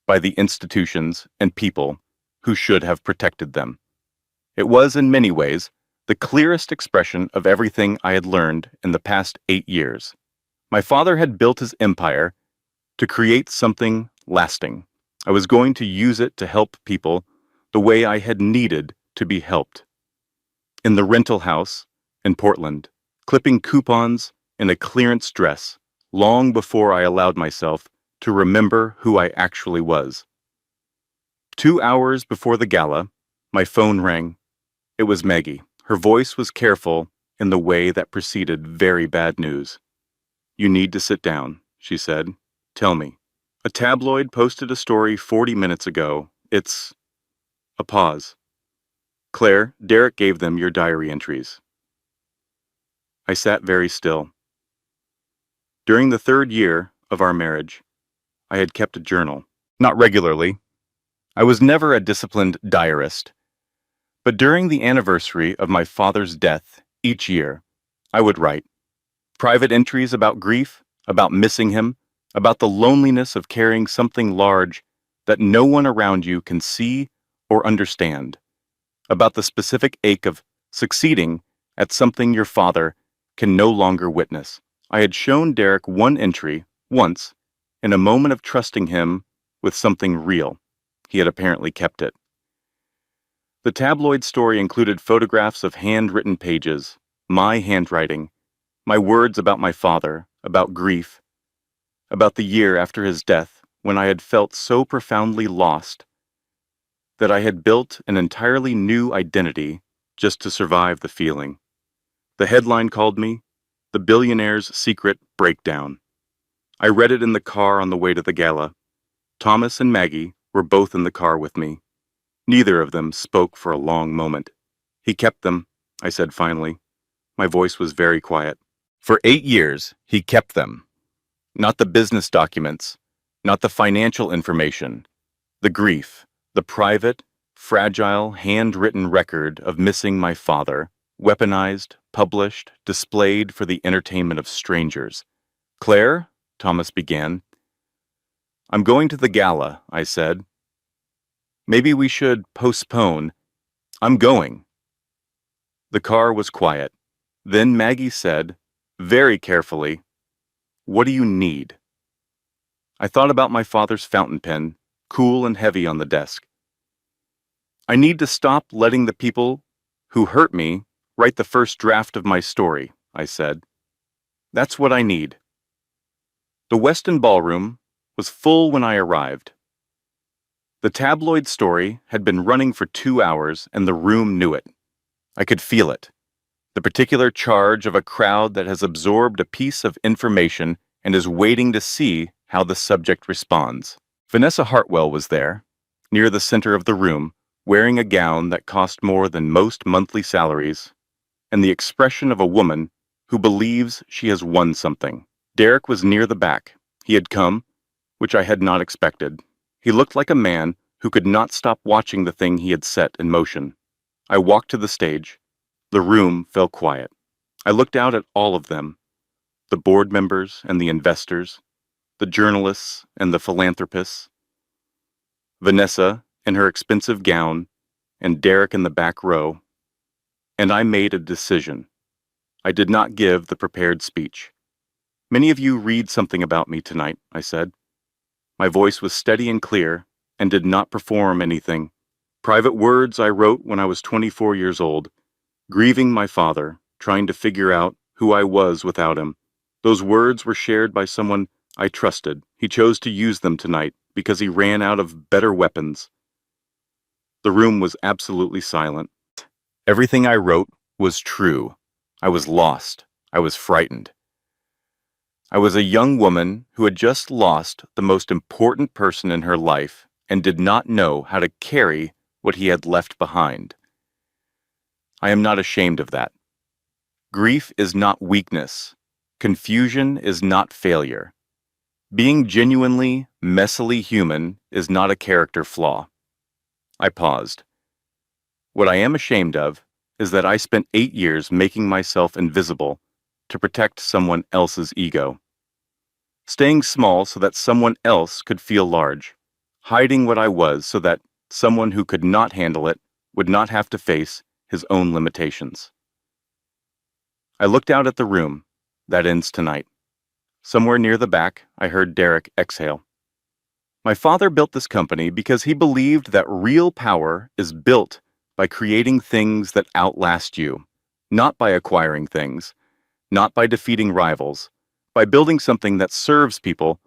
by the institutions and people who should have protected them. It was, in many ways, the clearest expression of everything I had learned in the past 8 years. My father had built his empire to create something lasting. I was going to use it to help people the way I had needed to be helped. In the rental house in Portland, clipping coupons in a clearance dress long before I allowed myself to remember who I actually was. 2 hours before the gala, my phone rang. It was Maggie. Her voice was careful in the way that preceded very bad news. You need to sit down, she said. Tell me. A tabloid posted a story 40 minutes ago. It's... A pause. Claire, Derek gave them your diary entries. I sat very still. During the 3rd year of our marriage, I had kept a journal. Not regularly. I was never a disciplined diarist. But during the anniversary of my father's death each year, I would write private entries about grief, about missing him, about the loneliness of carrying something large that no one around you can see or understand, about the specific ache of succeeding at something your father can no longer witness. I had shown Derek one entry, once, In a moment of trusting him with something real, he had apparently kept it. The tabloid story included photographs of handwritten pages, my handwriting, my words about my father, about grief, about the year after his death when I had felt so profoundly lost that I had built an entirely new identity just to survive the feeling. The headline called me, "The Billionaire's Secret Breakdown." I read it in the car on the way to the gala. Thomas and Maggie were both in the car with me. Neither of them spoke for a long moment. "He kept them," I said finally. My voice was very quiet. "For 8 years, he kept them. Not the business documents, not the financial information, the grief, the private, fragile, handwritten record of missing my father, weaponized, published, displayed for the entertainment of strangers." "Claire," Thomas began. "I'm going to the gala," I said. "Maybe we should postpone." "I'm going." The car was quiet. Then Maggie said, very carefully, "What do you need?" I thought about my father's fountain pen, cool and heavy on the desk. "I need to stop letting the people who hurt me write the first draft of my story," I said. "That's what I need." The Weston Ballroom was full when I arrived. The tabloid story had been running for 2 hours, and the room knew it. I could feel it. The particular charge of a crowd that has absorbed a piece of information and is waiting to see how the subject responds. Vanessa Hartwell was there, near the center of the room, wearing a gown that cost more than most monthly salaries, and the expression of a woman who believes she has won something. Derek was near the back. He had come, which I had not expected. He looked like a man who could not stop watching the thing he had set in motion. I walked to the stage. The room fell quiet. I looked out at all of them, the board members and the investors, the journalists and the philanthropists, Vanessa in her expensive gown, and Derek in the back row, and I made a decision. I did not give the prepared speech. "Many of you read something about me tonight," I said. My voice was steady and clear, and did not perform anything. Private words I wrote when I was 24 years old, grieving my father, trying to figure out who I was without him. Those words were shared by someone I trusted. He chose to use them tonight because he ran out of better weapons. The room was absolutely silent. Everything I wrote was true. I was lost. I was frightened. I was a young woman who had just lost the most important person in her life and did not know how to carry what he had left behind. I am not ashamed of that. Grief is not weakness. Confusion is not failure. Being genuinely, messily human is not a character flaw. I paused. What I am ashamed of is that I spent 8 years making myself invisible to protect someone else's ego. Staying small so that someone else could feel large. Hiding what I was so that someone who could not handle it would not have to face his own limitations. I looked out at the room. That ends tonight. Somewhere near the back, I heard Derek exhale. My father built this company because he believed that real power is built by creating things that outlast you, not by acquiring things, not by defeating rivals, by building something that serves people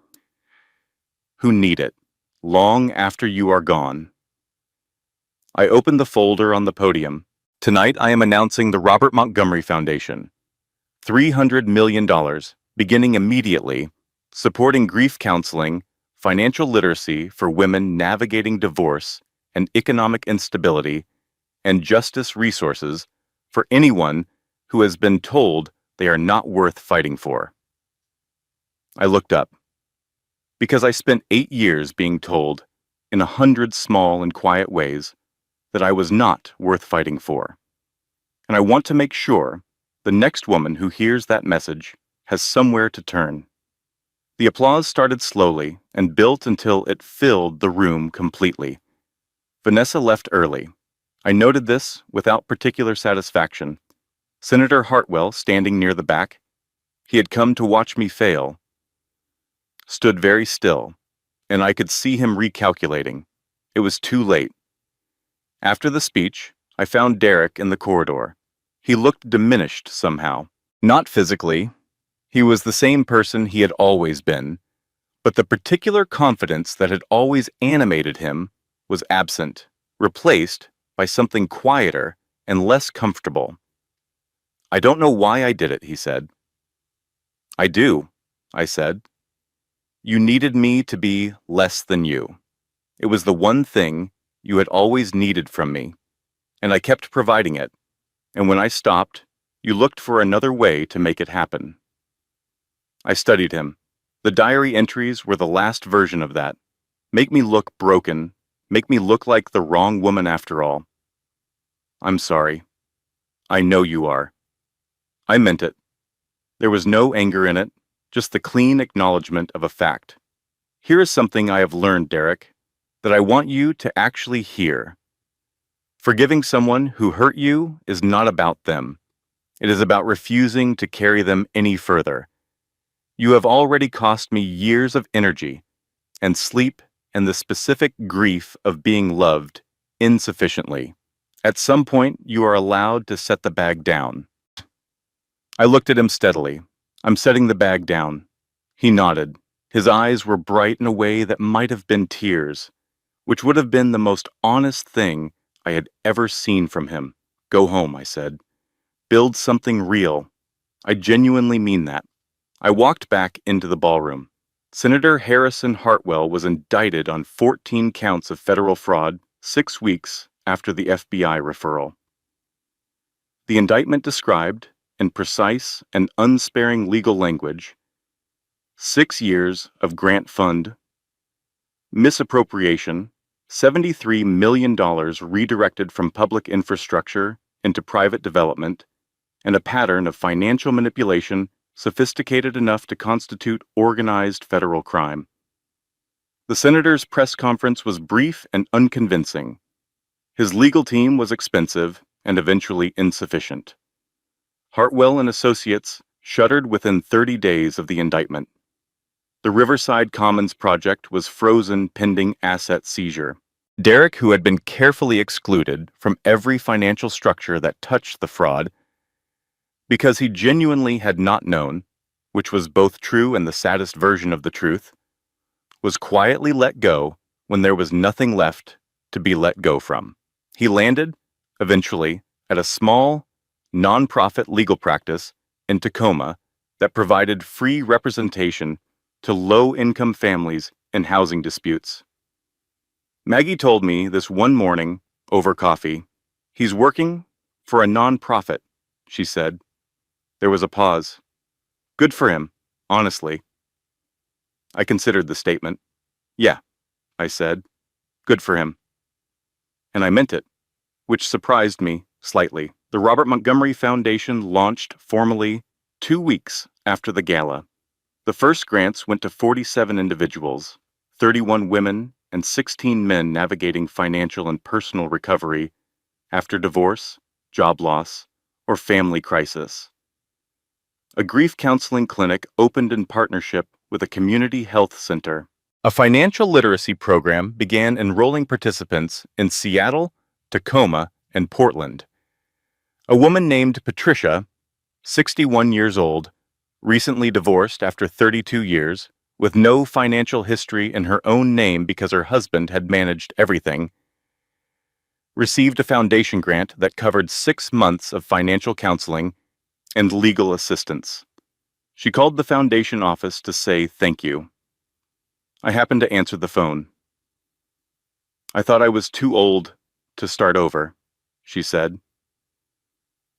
who need it, long after you are gone. I opened the folder on the podium. Tonight I am announcing the Robert Montgomery Foundation. $300 million, beginning immediately, supporting grief counseling, financial literacy for women navigating divorce and economic instability, and justice resources for anyone who has been told they are not worth fighting for. I looked up, because I spent 8 years being told, in 100 small and quiet ways, that I was not worth fighting for. And I want to make sure the next woman who hears that message has somewhere to turn. The applause started slowly and built until it filled the room completely. Vanessa left early. I noted this without particular satisfaction. Senator Hartwell standing near the back. He had come to watch me fail. stood very still, and I could see him recalculating. It was too late. After the speech, I found Derek in the corridor. He looked diminished somehow. Not physically. He was the same person he had always been, but the particular confidence that had always animated him was absent, replaced by something quieter and less comfortable. "I don't know why I did it," he said. "I do," I said. "You needed me to be less than you. It was the one thing you had always needed from me, and I kept providing it. And when I stopped, you looked for another way to make it happen." I studied him. The diary entries were the last version of that. Make me look broken, make me look like the wrong woman after all. "I'm sorry. I know you are." I meant it. There was no anger in it, just the clean acknowledgement of a fact. Here is something I have learned, Derek, that I want you to actually hear. Forgiving someone who hurt you is not about them. It is about refusing to carry them any further. You have already cost me years of energy and sleep and the specific grief of being loved insufficiently. At some point, you are allowed to set the bag down. I looked at him steadily. "I'm setting the bag down." He nodded. His eyes were bright in a way that might have been tears, which would have been the most honest thing I had ever seen from him. "Go home," I said. "Build something real." I genuinely mean that. I walked back into the ballroom. Senator Harrison Hartwell was indicted on 14 counts of federal fraud 6 weeks after the FBI referral. The indictment described, in precise and unsparing legal language, 6 years of grant fund, misappropriation, $73 million redirected from public infrastructure into private development, and a pattern of financial manipulation sophisticated enough to constitute organized federal crime. The senator's press conference was brief and unconvincing. His legal team was expensive and eventually insufficient. Hartwell and Associates shuttered within 30 days of the indictment. The Riverside Commons project was frozen pending asset seizure. Derek, who had been carefully excluded from every financial structure that touched the fraud, because he genuinely had not known, which was both true and the saddest version of the truth, was quietly let go when there was nothing left to be let go from. He landed, eventually, at a small, non-profit legal practice in Tacoma that provided free representation to low-income families in housing disputes. Maggie told me this one morning, over coffee, "He's working for a non-profit," she said. There was a pause. Good for him, honestly. I considered the statement. "Yeah," I said. "Good for him." And I meant it, which surprised me slightly. The Robert Montgomery Foundation launched formally 2 weeks after the gala. The first grants went to 47 individuals, 31 women and 16 men navigating financial and personal recovery after divorce, job loss, or family crisis. A grief counseling clinic opened in partnership with a community health center. A financial literacy program began enrolling participants in Seattle, Tacoma, and Portland. A woman named Patricia, 61 years old, recently divorced after 32 years, with no financial history in her own name because her husband had managed everything, received a foundation grant that covered 6 months of financial counseling and legal assistance. She called the foundation office to say thank you. I happened to answer the phone. "I thought I was too old to start over," she said.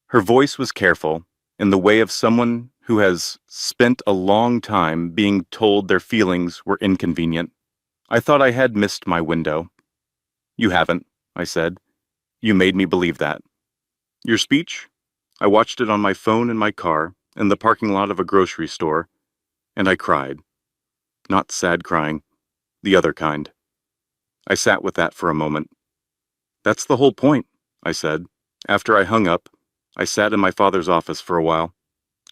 Her voice was careful, in the way of someone who has spent a long time being told their feelings were inconvenient. I thought I had missed my window. "You haven't," I said. "You made me believe that." "Your speech? I watched it on my phone in my car, in the parking lot of a grocery store, and I cried. Not sad crying, the other kind." I sat with that for a moment. "That's the whole point," I said. After I hung up, I sat in my father's office for a while.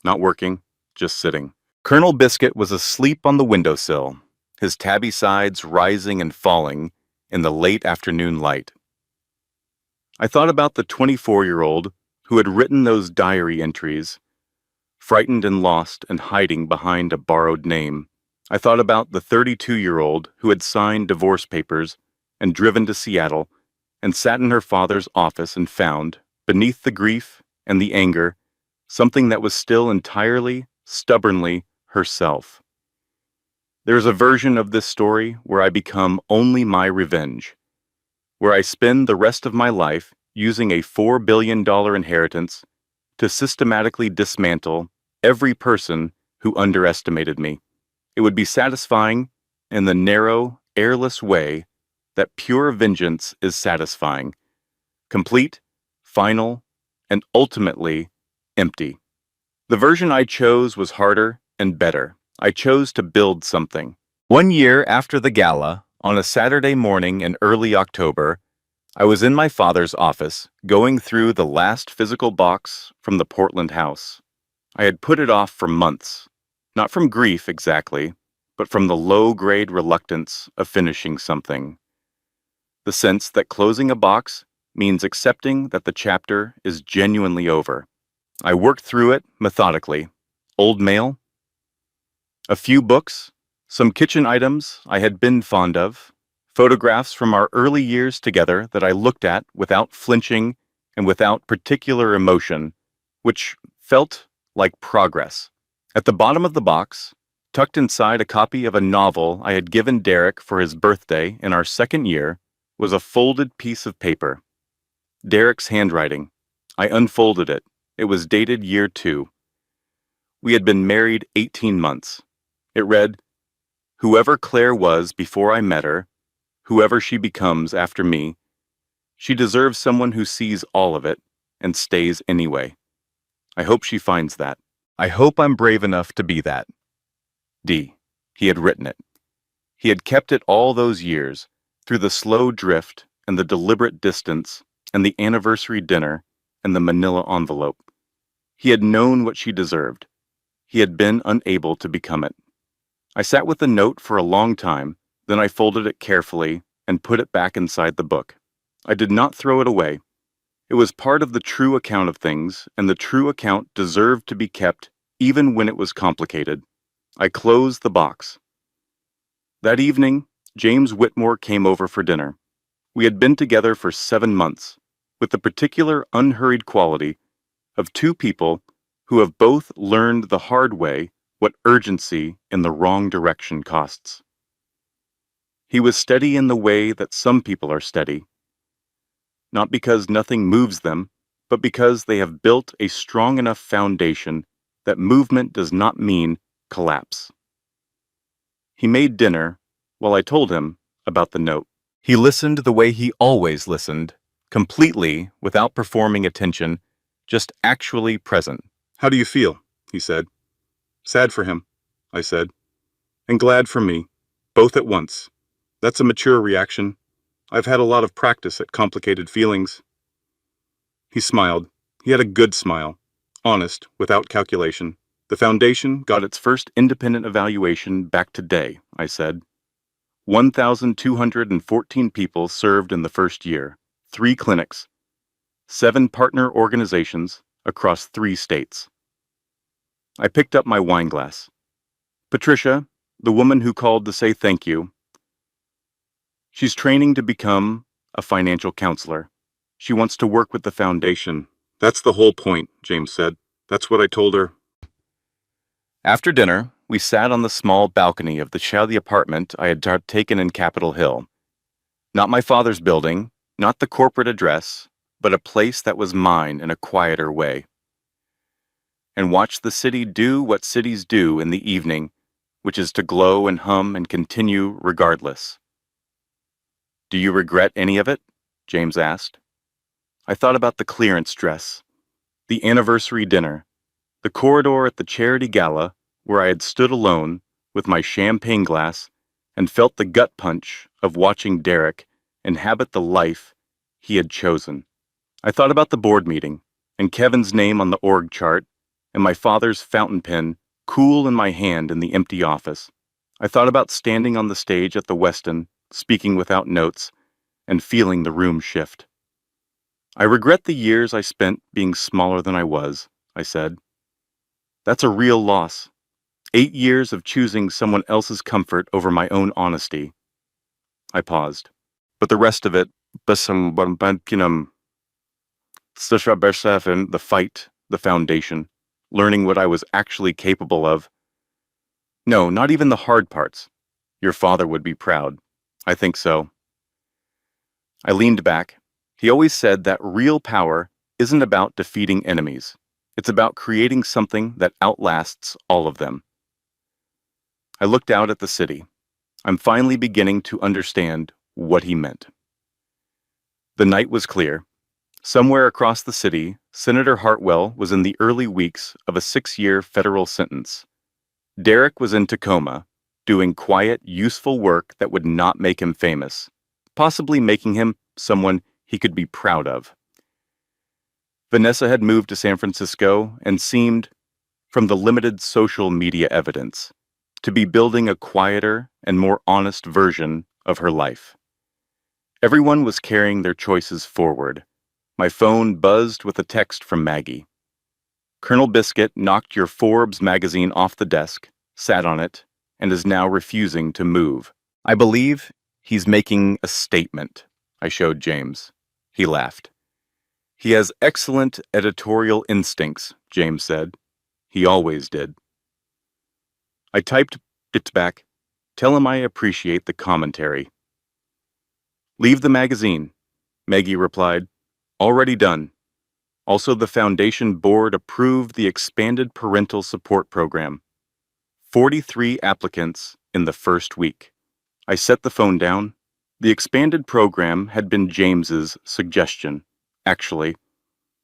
Not working, just sitting. Colonel Biscuit was asleep on the windowsill, his tabby sides rising and falling in the late afternoon light. I thought about the 24-year-old who had written those diary entries, frightened and lost and hiding behind a borrowed name. I thought about the 32-year-old who had signed divorce papers and driven to Seattle and sat in her father's office and found, beneath the grief and the anger, something that was still entirely, stubbornly herself. There is a version of this story where I become only my revenge, where I spend the rest of my life using a $4 billion inheritance to systematically dismantle every person who underestimated me. It would be satisfying in the narrow, airless way that pure vengeance is satisfying, complete, final, and ultimately empty. The version I chose was harder and better. I chose to build something. 1 year after the gala, on a Saturday morning in early October, I was in my father's office, going through the last physical box from the Portland house. I had put it off for months, not from grief exactly, but from the low-grade reluctance of finishing something. The sense that closing a box means accepting that the chapter is genuinely over. I worked through it methodically. Old mail, a few books, some kitchen items I had been fond of, photographs from our early years together that I looked at without flinching and without particular emotion, which felt like progress. At the bottom of the box, tucked inside a copy of a novel I had given Derek for his birthday in our second year, was a folded piece of paper. Derek's handwriting. I unfolded it. It was dated year 2. We had been married 18 months. It read, "Whoever Claire was before I met her, whoever she becomes after me, she deserves someone who sees all of it and stays anyway. I hope she finds that. I hope I'm brave enough to be that." D. He had written it. He had kept it all those years, through the slow drift and the deliberate distance and the anniversary dinner and the manila envelope. He had known what she deserved. He had been unable to become it. I sat with the note for a long time, then I folded it carefully and put it back inside the book. I did not throw it away. It was part of the true account of things, and the true account deserved to be kept even when it was complicated. I closed the box. That evening, James Whitmore came over for dinner. We had been together for 7 months, with the particular unhurried quality of two people who have both learned the hard way what urgency in the wrong direction costs. He was steady in the way that some people are steady, not because nothing moves them, but because they have built a strong enough foundation that movement does not mean collapse. He made dinner while I told him about the note. He listened the way he always listened, completely without performing attention, just actually present. "How do you feel?" he said. "Sad for him," I said, "and glad for me, both at once. That's a mature reaction. I've had a lot of practice at complicated feelings." He smiled. He had a good smile, honest, without calculation. "The foundation got its first independent evaluation back today," I said. 1,214 people served in the first year, 3 clinics, 7 partner organizations across 3 states. I picked up my wine glass. Patricia, the woman who called to say thank you, she's training to become a financial counselor. She wants to work with the foundation. "That's the whole point," James said. "That's what I told her." After dinner, we sat on the small balcony of the shabby apartment I had taken in Capitol Hill. Not my father's building, not the corporate address, but a place that was mine in a quieter way. And watched the city do what cities do in the evening, which is to glow and hum and continue regardless. "Do you regret any of it?" James asked. I thought about the clearance dress, the anniversary dinner, the corridor at the charity gala where I had stood alone with my champagne glass and felt the gut punch of watching Derek inhabit the life he had chosen. I thought about the board meeting and Kevin's name on the org chart and my father's fountain pen cool in my hand in the empty office. I thought about standing on the stage at the Westin, speaking without notes, and feeling the room shift. I regret the years I spent being smaller than I was, I said. That's a real loss. 8 years of choosing someone else's comfort over my own honesty. I paused. But the rest of it, the fight, the foundation, learning what I was actually capable of. No, not even the hard parts. Your father would be proud. I think so. I leaned back. He always said that real power isn't about defeating enemies. It's about creating something that outlasts all of them. I looked out at the city. I'm finally beginning to understand what he meant. The night was clear. Somewhere across the city, Senator Hartwell was in the early weeks of a 6-year federal sentence. Derek was in Tacoma, doing quiet, useful work that would not make him famous, possibly making him someone he could be proud of. Vanessa had moved to San Francisco and seemed, from the limited social media evidence, to be building a quieter and more honest version of her life. Everyone was carrying their choices forward. My phone buzzed with a text from Maggie. Colonel Biscuit knocked your Forbes magazine off the desk, sat on it, and is now refusing to move. I believe he's making a statement, I showed James. He laughed. He has excellent editorial instincts, James said. He always did. I typed it back. Tell him I appreciate the commentary. Leave the magazine, Maggie replied. Already done. Also, the Foundation Board approved the expanded parental support program. 43 applicants in the first week. I set the phone down. The expanded program had been James's suggestion, actually.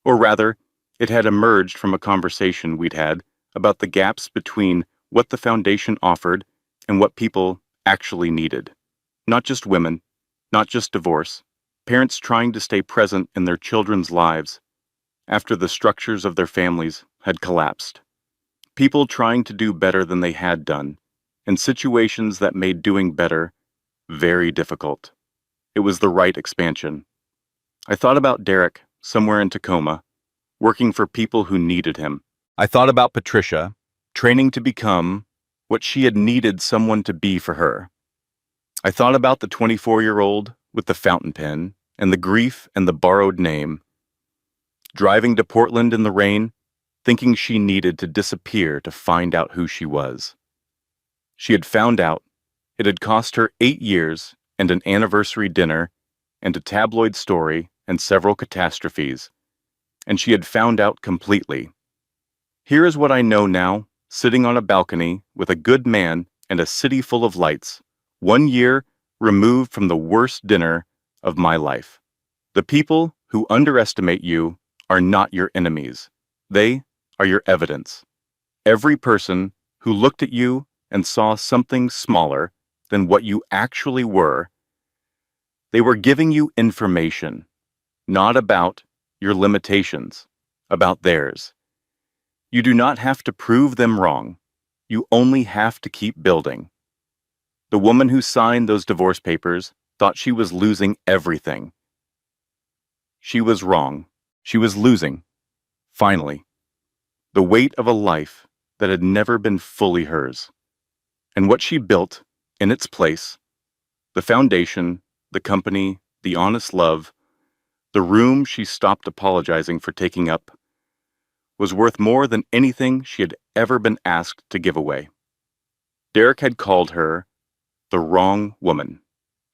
Or rather, it had emerged from a conversation we'd had about the gaps between what the Foundation offered and what people actually needed. Not just women, not just divorce, parents trying to stay present in their children's lives after the structures of their families had collapsed. People trying to do better than they had done, in situations that made doing better very difficult. It was the right expansion. I thought about Derek, somewhere in Tacoma, working for people who needed him. I thought about Patricia, training to become what she had needed someone to be for her. I thought about the 24-year-old with the fountain pen and the grief and the borrowed name, driving to Portland in the rain, thinking she needed to disappear to find out who she was. She had found out. It had cost her 8 years and an anniversary dinner and a tabloid story and several catastrophes, and she had found out completely. Here is what I know now, sitting on a balcony with a good man and a city full of lights, 1 year removed from the worst dinner of my life. The people who underestimate you are not your enemies. They are your evidence. Every person who looked at you and saw something smaller than what you actually were, they were giving you information, not about your limitations, about theirs. You do not have to prove them wrong. You only have to keep building. The woman who signed those divorce papers thought she was losing everything. She was wrong. She was losing, finally, the weight of a life that had never been fully hers. And what she built in its place, the foundation, the company, the honest love, the room she stopped apologizing for taking up, was worth more than anything she had ever been asked to give away. Derek had called her the wrong woman.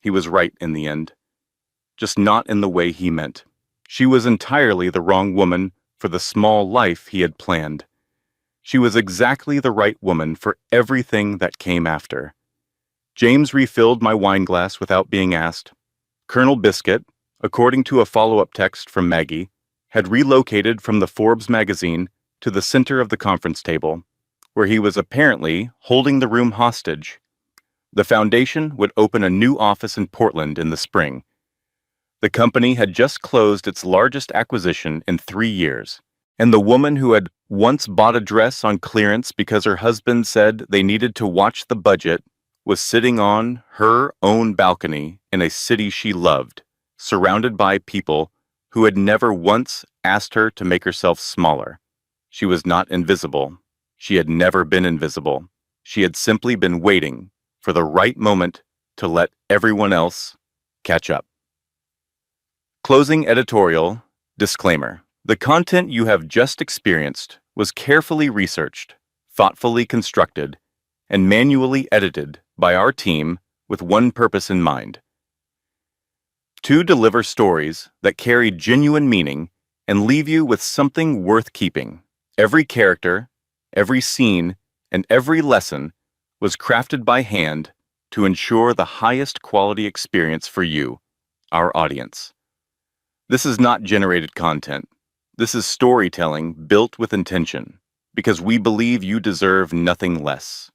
He was right in the end, just not in the way he meant. She was entirely the wrong woman for the small life he had planned. She was exactly the right woman for everything that came after. James refilled my wine glass without being asked. Colonel Biscuit, according to a follow-up text from Maggie, had relocated from the Forbes magazine to the center of the conference table, where he was apparently holding the room hostage. The Foundation would open a new office in Portland in the spring. The company had just closed its largest acquisition in 3 years, And the woman who had once bought a dress on clearance because her husband said they needed to watch the budget was sitting on her own balcony in a city she loved, surrounded by people who had never once asked her to make herself smaller. She was not invisible. She had never been invisible. She had simply been waiting for the right moment to let everyone else catch up. Closing editorial disclaimer. The content you have just experienced was carefully researched, thoughtfully constructed, and manually edited by our team with one purpose in mind: to deliver stories that carry genuine meaning and leave you with something worth keeping. Every character, every scene, and every lesson was crafted by hand to ensure the highest quality experience for you, our audience. This is not generated content. This is storytelling built with intention, because we believe you deserve nothing less.